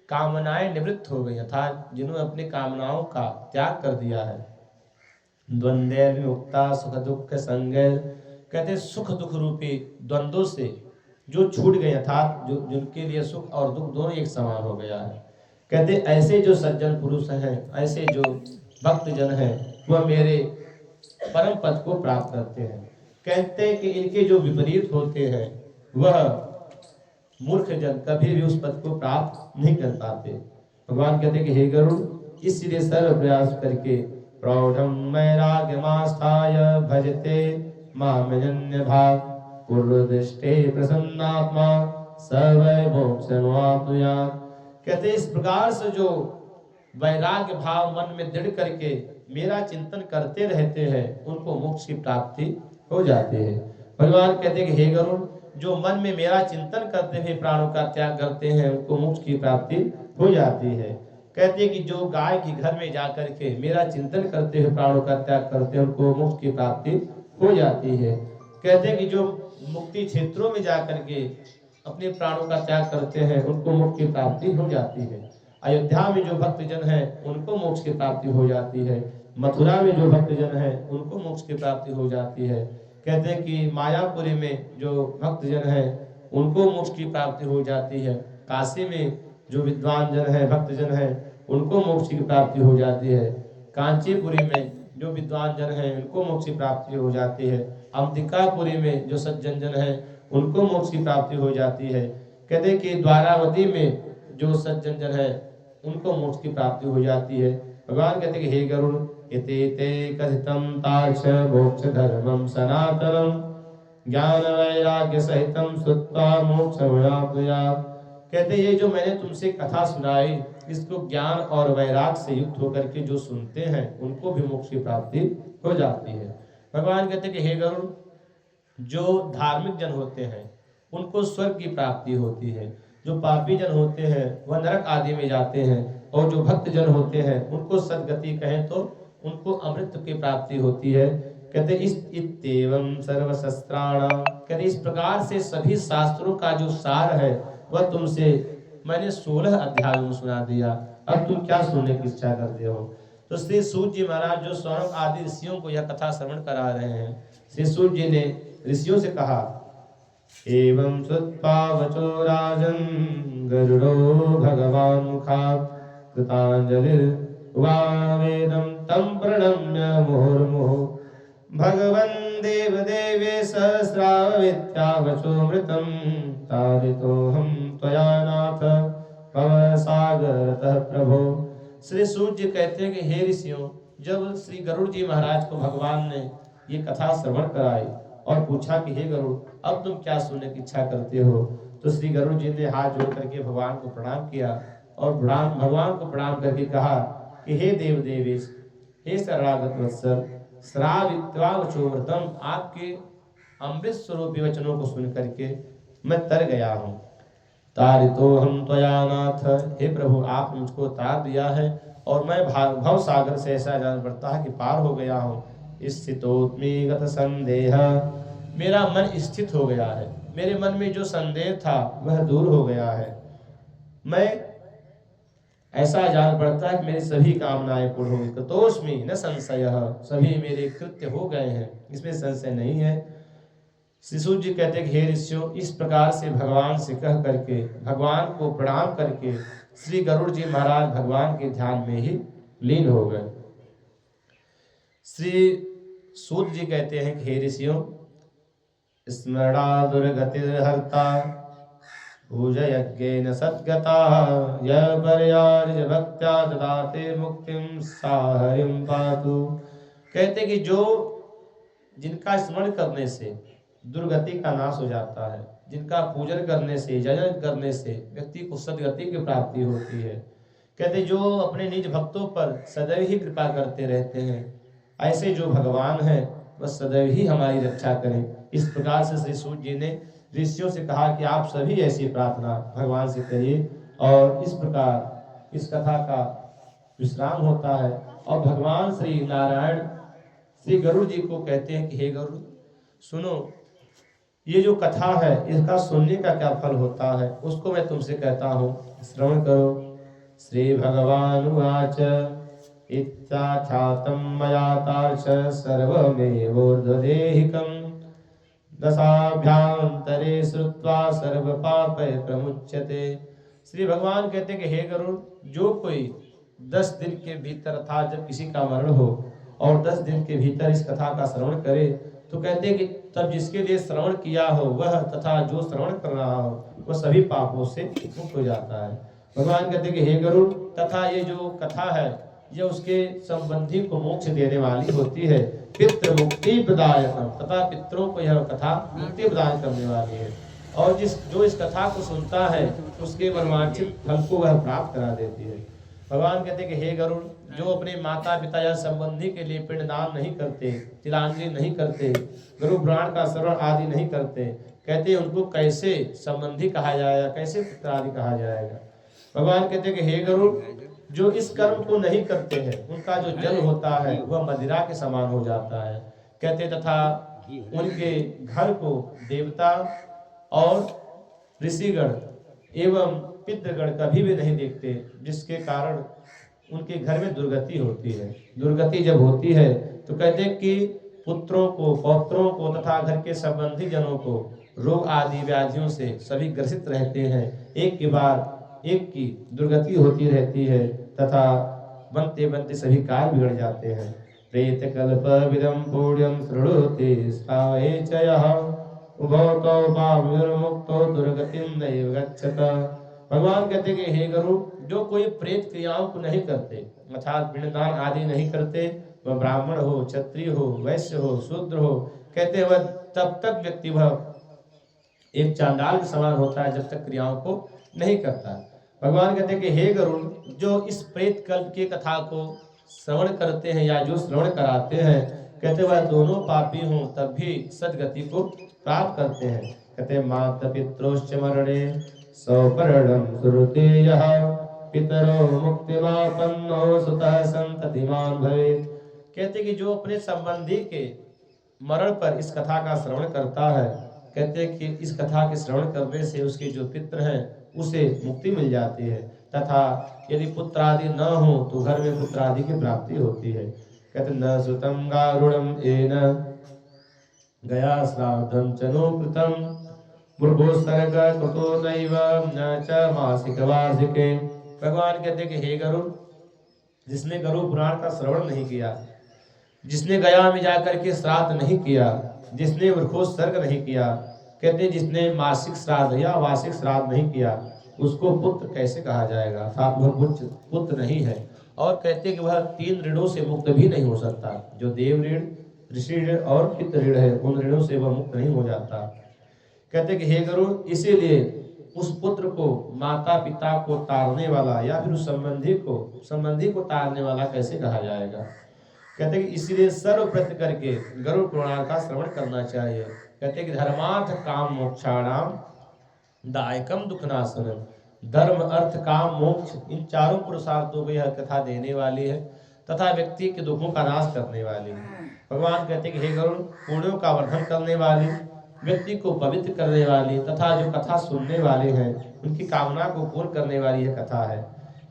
कामनाएं निवृत्त हो गई, अर्थात जिन्होंने अपनी कामनाओं का त्याग कर दिया है। द्वंद्वैर मुक्ता सुख दुख संग, कहते सुख दुख रूपी द्वंद्वों से जो छूट गए, अर्थात जो जिनके लिए सुख और दुख दोनों एक समान हो गया है। कहते ऐसे जो सज्जन पुरुष हैं, ऐसे जो भक्त जन हैं, वह मेरे परम पद को प्राप्त करते हैं। कहते हैं कि इनके जो विपरीत होते हैं वह मूर्ख जन कभी भी उस पद को प्राप्त नहीं कर पाते। भगवान कहते हैं कि हे गरुड़, इसलिए सर्व प्रयास करके प्रौढ़म वैराग्यमास्थाय भजते मामजन्य भाग पूर्वदृष्टे प्रसन्नात्मा सर्वै मोक्षमाप्नुयात्। कहते इस प्रकार से जो वैराग्य भाव मन में दृढ़ करके मेरा चिंतन करते रहते हैं उनको मोक्ष की प्राप्ति हो जाती है। भगवान कहते हैं कि हे गरुड़, जो मन में मेरा चिंतन करते हुए प्राणों का त्याग करते हैं उनको मोक्ष की प्राप्ति हो जाती है। कहते हैं कि जो गाय के घर में जाकर के मेरा चिंतन करते हुए प्राणों का त्याग करते हैं उनको मोक्ष की प्राप्ति हो जाती है। कहते हैं कि जो मुक्ति क्षेत्रों में जाकर के अपने प्राणों का त्याग करते हैं उनको मोक्ष की प्राप्ति हो जाती है। अयोध्या में जो भक्तजन हैं उनको मोक्ष की प्राप्ति हो जाती है, मथुरा में जो भक्तजन हैं उनको मोक्ष की प्राप्ति हो जाती है। कहते हैं कि मायापुरी में जो भक्तजन हैं उनको मोक्ष की प्राप्ति हो जाती है, काशी में जो विद्वान जन है भक्तजन हैं उनको मोक्ष की प्राप्ति हो जाती है, कांचीपुरी में जो विद्वान जन हैं उनको मोक्ष की प्राप्ति हो जाती है, अंबिकापुरी में जो सज्जन जन हैं उनको मोक्ष की प्राप्ति हो जाती है। कहते हैं कि द्वारावती में जो सज्जन जन है उनको मोक्ष की प्राप्ति हो जाती है। भगवान कहते हैं कि हे गरुड़, इति ते कथितं तार्क्ष मोक्ष धर्मं सनातनम ज्ञान वैराग्य सहितं श्रुत्वा मोक्षमवाप्नुयात्। कहते ये जो मैंने तुमसे कथा सुनाई इसको ज्ञान और वैराग से युक्त होकर के जो सुनते हैं उनको भी मोक्ष की प्राप्ति हो जाती है। भगवान कहते कि हे गरुड़, जो धार्मिक जन होते हैं उनको स्वर्ग की प्राप्ति होती है, जो पापी जन होते हैं वह नरक आदि में जाते हैं, और जो भक्त जन होते हैं उनको सद्गति कहें तो उनको अमृत की प्राप्ति होती है। कहते इस इत्येवं सर्वशस्त्राणां, कहते इस प्रकार से सभी शास्त्रों का जो सार है वह तुमसे मैंने 16 अध्यायों में सुना दिया, अब तुम क्या सुनने की इच्छा करते हो। तो श्री सूत जी महाराज जो सौनक आदि ऋषियों को यह कथा श्रवण करा रहे हैं, श्री सूत जी ने ऋषियों से कहा, एवं श्रुत्वा वचो राजन् गरुडो भगवान् मुखात् कृताञ्जलिर्वावेदं तं प्रणम्य मुहुर्मुहुः भगवन् देवदेवे सहस्रावित्यावचोमृतं तारितोऽहं त्वया नाथ भवसागरतः प्रभो। श्री सूत जी कहते हैं कि हे ऋषियों, जब श्री गरुड़ जी महाराज को भगवान ने ये कथा श्रवण कराई और पूछा कि हे गरुड़, अब तुम क्या सुनने की इच्छा करते हो, तो श्री गरुड़ जी ने हाथ जोड़ करके भगवान को प्रणाम किया और भगवान को प्रणाम करके कहा कि हे देव देवेश, हे शरणागत वत्सल, श्रावित्वावचोमृतम, आपके अमृत स्वरूपी वचनों को सुन करके मैं तर गया हूँ। तारितो हम त्वया नाथ, हे प्रभु आप मुझको तार दिया है और मैं भव सागर से ऐसा जान पड़ता है कि पार हो गया हूँ। स्थितोत्मी गत संदेह, मेरा मन स्थित हो गया है, मेरे मन में जो संदेह था वह दूर हो गया है। मैं ऐसा जान पड़ता है कि मेरी सभी कामनाएं पूर्ण हो गई। कृतोस्मि न संशय, सभी मेरे कृत्य हो गए हैं, इसमें संशय नहीं है। शिशु जी कहते हैं कि हे ऋषियों, इस प्रकार से भगवान से कह करके भगवान को प्रणाम करके श्री गरुड़ जी महाराज भगवान के ध्यान में ही लीन हो गए। श्री सूत जी कहते हैं कि हे ऋषियों, स्मरणा दुर्गतिर्हर्ता पूजयज्ञेन सद्गता यः पर्यार्य भक्त्या ददाते मुक्तिं सा हरिं पातु। कहते कि जो जिनका स्मरण करने से दुर्गति का नाश हो जाता है, जिनका पूजन करने से यजन करने से व्यक्ति को सद्गति की प्राप्ति होती है। कहते जो अपने निज भक्तों पर सदैव ही कृपा करते रहते हैं, ऐसे जो भगवान हैं वह सदैव ही हमारी रक्षा करें। इस प्रकार से श्री सूत जी ने ऋषियों से कहा कि आप सभी ऐसी प्रार्थना भगवान से करिए, और इस प्रकार इस कथा का विश्राम होता है। और भगवान श्री नारायण श्री गरुड़ जी को कहते हैं कि हे गरुड़, सुनो, ये जो कथा है इसका सुनने का क्या फल होता है उसको मैं तुमसे कहता हूँ, श्रवण करो। श्री भगवान उवाच इत्याख्यातं मया तार्क्ष सर्वमेवोर्ध्वदेहिकं दशाभ्यांतरे श्रुत्वा सर्वपापैः प्रमुच्यते। श्री भगवान कहते हैं कि हे गरुड़, जो कोई 10 दिन के भीतर अर्थात जब किसी का मरण हो और 10 दिन के भीतर इस कथा का श्रवण करे, तो कहते हैं कि तब जिसके लिए श्रवण किया हो वह तथा जो श्रवण कर रहा हो वह सभी पापों से मुक्त हो जाता है। भगवान कहते हैं कि हे गरुड़, तथा ये जो कथा है ये उसके संबंधी को मोक्ष देने वाली होती है। पितृ मुक्ति प्रदायकम, तथा पितरों को यह कथा मुक्ति प्रदान करने वाली है, और जो इस कथा को सुनता है उसके मनवांछित फल को वह प्राप्त करा देती है। भगवान कहते हैं कि हे गरुड़, जो अपने माता पिता या संबंधी के लिए पिंडदान नहीं करते, तिलांजलि नहीं करते, गुरु पुराण का श्रवण आदि नहीं करते, कहते हैं उनको कैसे संबंधी कहा जाएगा, कैसे पुत्र आदि कहा जाएगा। भगवान कहते हैं कि हे गरुड़, जो इस कर्म को नहीं करते हैं उनका जो जल होता है वह मदिरा के समान हो जाता है। कहते तथा उनके घर को देवता और ऋषिगण एवं पितृगण कभी भी नहीं देखते, जिसके कारण उनके घर में दुर्गति होती है। दुर्गति जब होती है तो कहते हैं कि पुत्रों को, पौत्रों को तथा घर के संबंधी जनों को रोग आदि व्याधियों से सभी ग्रसित रहते हैं। एक के बाद एक की दुर्गति होती रहती है तथा बनते बनते सभी कार्य बिगड़ जाते हैं। प्रेत कल्प विदम पूर्यम शृणुते स्तावे च यः उभौतो पापविर्मुक्तो दुर्गतिं नैव गच्छत। भगवान कहते कि हे गरुड़, जो कोई प्रेत क्रियाओं को नहीं करते अर्थात पिंडदान आदि नहीं करते, वह ब्राह्मण हो, क्षत्रिय हो, वैश्य हो, शूद्र हो, कहते वह तब तक व्यक्ति वह एक चांडाल के समान होता है जब तक क्रियाओं को नहीं करता। भगवान कहते हैं कि हे गरुड़, जो इस प्रेत कल्प की कथा को श्रवण करते हैं या जो श्रवण कराते हैं, कहते वह दोनों पापी हों तब भी सदगति को प्राप्त करते हैं। कहते माता पित्रोश्च मरणे सौपरणं सुरते यः पितरो मुक्तिमापन्नो सुतः संततिमान भवेत्। कहते कि जो अपने संबंधी के मरण पर इस कथा का श्रवण करता है, कहते हैं कि इस कथा के श्रवण करने से उसके जो पितृ हैं उसे मुक्ति मिल जाती है तथा यदि पुत्र आदि न हो तो घर में पुत्र आदि की प्राप्ति होती है। कहते न सुतम गारुड़म एन गया श्राद्धं च नो कृतं मृगोत्सर्ग कृतो नैव न च मासिक वार्षिके। भगवान कहते कि हे गरुड़, जिसने गरुड़ पुराण का श्रवण नहीं किया, जिसने गया में जाकर के श्राद्ध नहीं किया, जिसने वृक्षोत्सर्ग नहीं किया, कहते जिसने मासिक श्राद्ध या वार्षिक श्राद्ध नहीं किया, उसको पुत्र कैसे कहा जाएगा, अर्थात वह पुत्र नहीं है। और कहते कि वह 3 ऋणों से मुक्त भी नहीं हो सकता, जो देव ऋण, ऋषि ऋण और पितृ ऋण है, उन ऋणों से वह मुक्त नहीं हो जाता। कहते कि हे गरुड़, इसीलिए उस पुत्र को माता पिता को तारने वाला या फिर उस संबंधी को तारने वाला कैसे कहा जाएगा। कहते कि इसीलिए सर्वप्रति करके गरुड़ पुराण का श्रवण करना चाहिए। कहते कि धर्मार्थ काम मोक्षाणाम दायकम दुखनाशनम, धर्म अर्थ काम मोक्ष इन चारों पुरुषार्थों को यह कथा देने वाली है तथा व्यक्ति के दुखों का नाश करने वाली है। भगवान कहते कि हे गरुड़, पुण्यों का वर्धन करने वाली, व्यक्ति को पवित्र करने वाली तथा जो कथा सुनने वाले हैं उनकी कामना को पूर्ण करने वाली यह कथा है।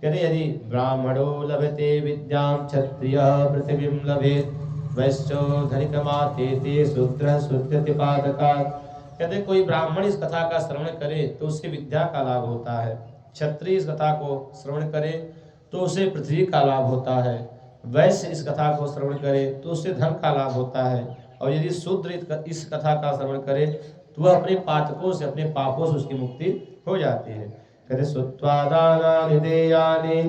कहते यदि ब्राह्मणो लभते विद्यां क्षत्रियः पृथिवीं लभेत् वैश्यो धनिकमातेते शूद्रः शुद्ध्यति पादकात्। कहते कोई ब्राह्मण इस कथा का श्रवण करे तो उससे विद्या का लाभ होता है, क्षत्रिय इस कथा को श्रवण करे तो उसे पृथ्वी का लाभ होता है, वैश्य इस कथा को श्रवण करे तो उसे धन का लाभ होता है, और यदि शूद्र इस कथा का श्रवण करे तो वह अपने पातकों से, अपने पापों से उसकी मुक्ति हो जाती है। कहते श्रुत्वा दानानि देयानि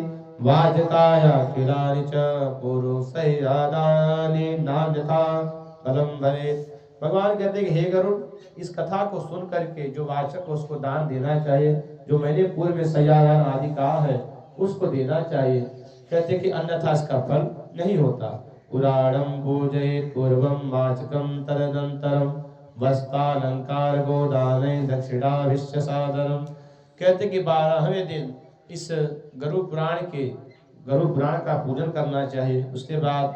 वाजकाय किलानि च पुरुषैरादानि नान्यथा फलं भवेत्। भगवान कहते हैं कि हे गरुड़, इस कथा को सुन करके जो वाचक उसको दान देना चाहिए, जो मैंने पूर्व में सयादान आदि कहा है उसको देना चाहिए। कहते कि अन्यथा इसका फल नहीं होता। पुराणं पूजयेत् पूर्वं वाचकं तदनन्तरं वस्त्रालंकार गोदानै दक्षिणाभिश्च सादरम्। कहते कि 12वें दिन इस गरुड़ पुराण का पूजन करना चाहिए, उसके बाद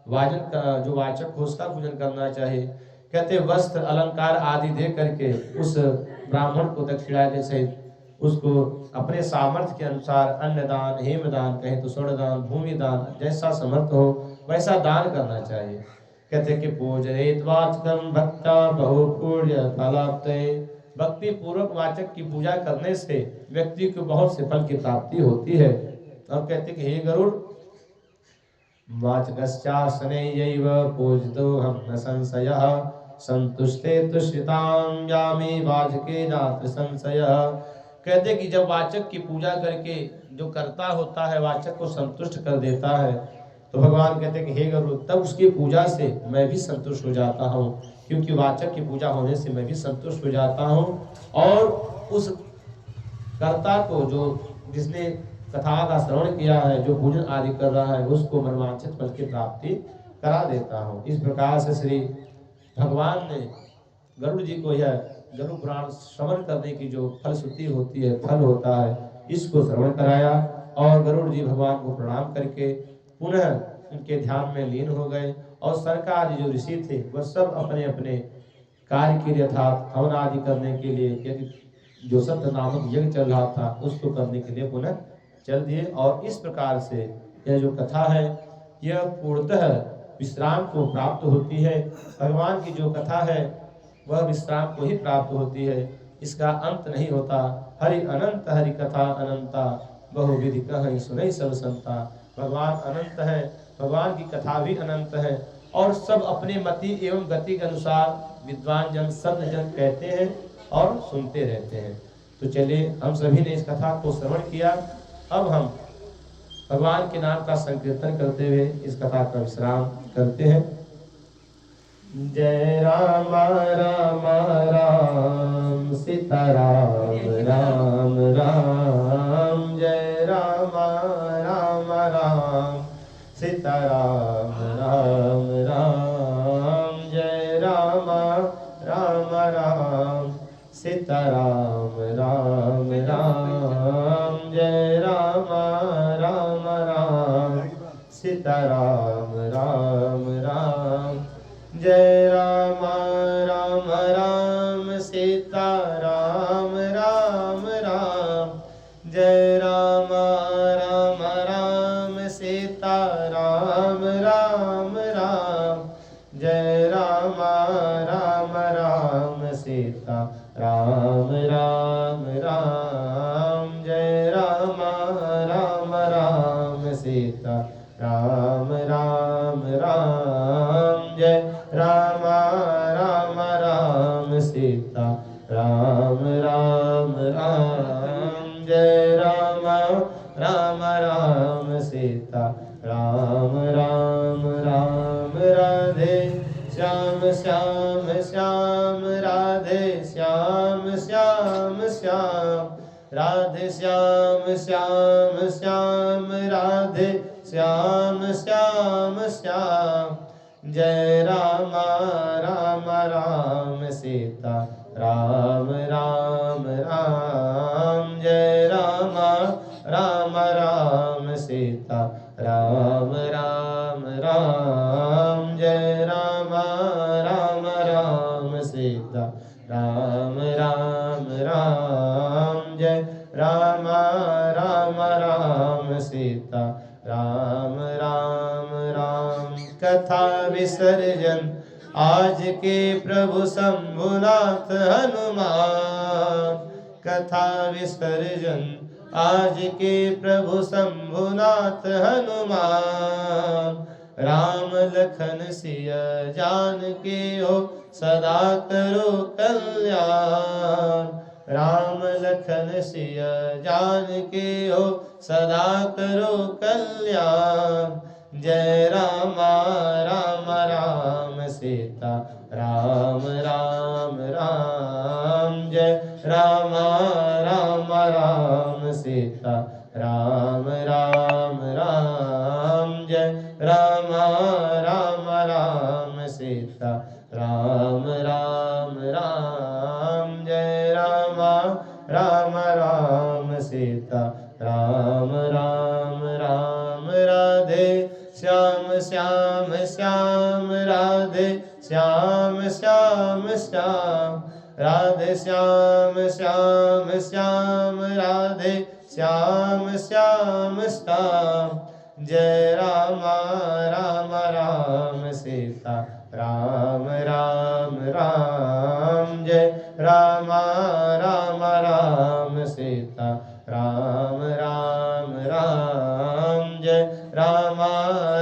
वाजन का जो वाचक हो उसका पूजन करना चाहिए। कहते वस्त्र अलंकार आदि दे करके उस ब्राह्मण को दक्षिणा दे सहित उसको अपने सामर्थ्य के अनुसार अन्नदान, हेमदान, कहें तो स्वर्णदान, भूमिदान, जैसा समर्थ हो वैसा दान करना चाहिए। कहते कि पूजयेत् वाचकं भक्त्या बहुपुण्य फलाप्तये। भक्ति पूर्वक वाचक की पूजा करने से व्यक्ति को बहुत से फल की प्राप्ति होती है। और कहते कि हे गरुड़, वाचकश्चासनैव पूजितोऽहं न संशयः संतुष्टे तुष्यतां यामि वाचके नात्र संशयः। कहते कि जब वाचक की पूजा करके जो करता होता है वाचक को संतुष्ट कर देता है, तो भगवान कहते हैं कि हे गरुड़, तब उसकी पूजा से मैं भी संतुष्ट हो जाता हूँ, क्योंकि वाचक की पूजा होने से मैं भी संतुष्ट हो जाता हूँ और उस कर्ता को, जो जिसने कथा का श्रवण किया है, जो पूजन आदि कर रहा है, उसको मनवांछित फल की प्राप्ति करा देता हूँ। इस प्रकार से श्री भगवान ने गरुड़ जी को यह गरुड़ पुराण श्रवण करने की जो फलश्रुति होती है, फल होता है, इसको श्रवण कराया और गरुड़ जी भगवान को प्रणाम करके पुनः उनके ध्यान में लीन हो गए। और सरका आदि जो ऋषि थे वह सब अपने अपने कार्य के लिए अर्थात हवन आदि करने के लिए, यदि जो सत्य नामक यज्ञ चल रहा था उसको करने के लिए पुनः चल दिए। और इस प्रकार से यह जो कथा है यह पूर्णतः विश्राम को प्राप्त होती है। भगवान की जो कथा है वह विश्राम को ही प्राप्त होती है, इसका अंत नहीं होता। हरि अनंत हरि कथा अनंता, बहुविधि कहीं सुनई सब संता। भगवान अनंत है, भगवान की कथा भी अनंत है और सब अपने मति एवं गति के अनुसार विद्वान जन संत जन कहते हैं और सुनते रहते हैं। तो चलिए हम सभी ने इस कथा को श्रवण किया। अब हम भगवान के नाम का संकीर्तन करते हुए इस कथा का विश्राम करते हैं। जय राम राम राम सीता राम राम राम, जय राम राम राम सीता राम राम राम, जय राम राम राम सीता राम राम राम, जय राम राम राम सीता राम राम राम, जय राम राम राम सीता राम राम राम, जय राम राम राम सीता राम राम राम, जय राम राम राम सीता राम राम राम, जय राम राम राम सीता राम राम राम, जय राम राम राम सीता राम राम राम, जय राम राम राम सीता राम राम राम, राधे श्याम श्याम श्याम राधे श्याम श्याम श्याम, राधे श्याम श्याम श्याम राधे श्याम श्याम श्याम, जय राम राम राम सीता राम राम राम, जय राम राम राम सीता राम राम राम, जय राम राम राम सीता राम राम राम, जय राम राम राम सीता राम राम राम। कथा विसर्जन आज के प्रभु शंभुनाथ हनुमान, कथा विसर्जन आज के प्रभु शंभुनाथ हनुमान, राम लखन सिया जान के हो सदा करो कल्याण, राम लखन सिया जान के हो सदा करो कल्याण, जय राम राम राम सीता राम राम राम, जय राम राम राम सीता राम राम राम, जय राम राम राम सीता राम राम राम, जय राम राम राम सीता राम राम राम, राधे श्याम श्याम श्याम राधे श्याम श्याम श्याम, राधे श्याम श्याम श्याम राधे श्याम श्याम श्याम, जय राम राम राम सीता राम राम राम, जय राम राम राम सीता राम राम राम, जय राम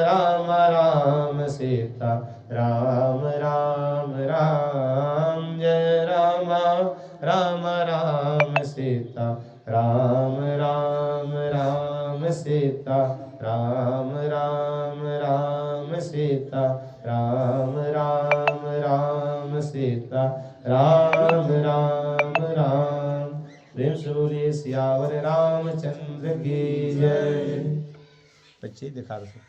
राम राम सीता राम राम राम, जय राम राम राम सीता राम राम राम सीता राम राम राम सीता राम राम राम सीता राम राम राम। प्रेम से बोलिए सियावर रामचंद्र की जय। बच्चे दिखा रहे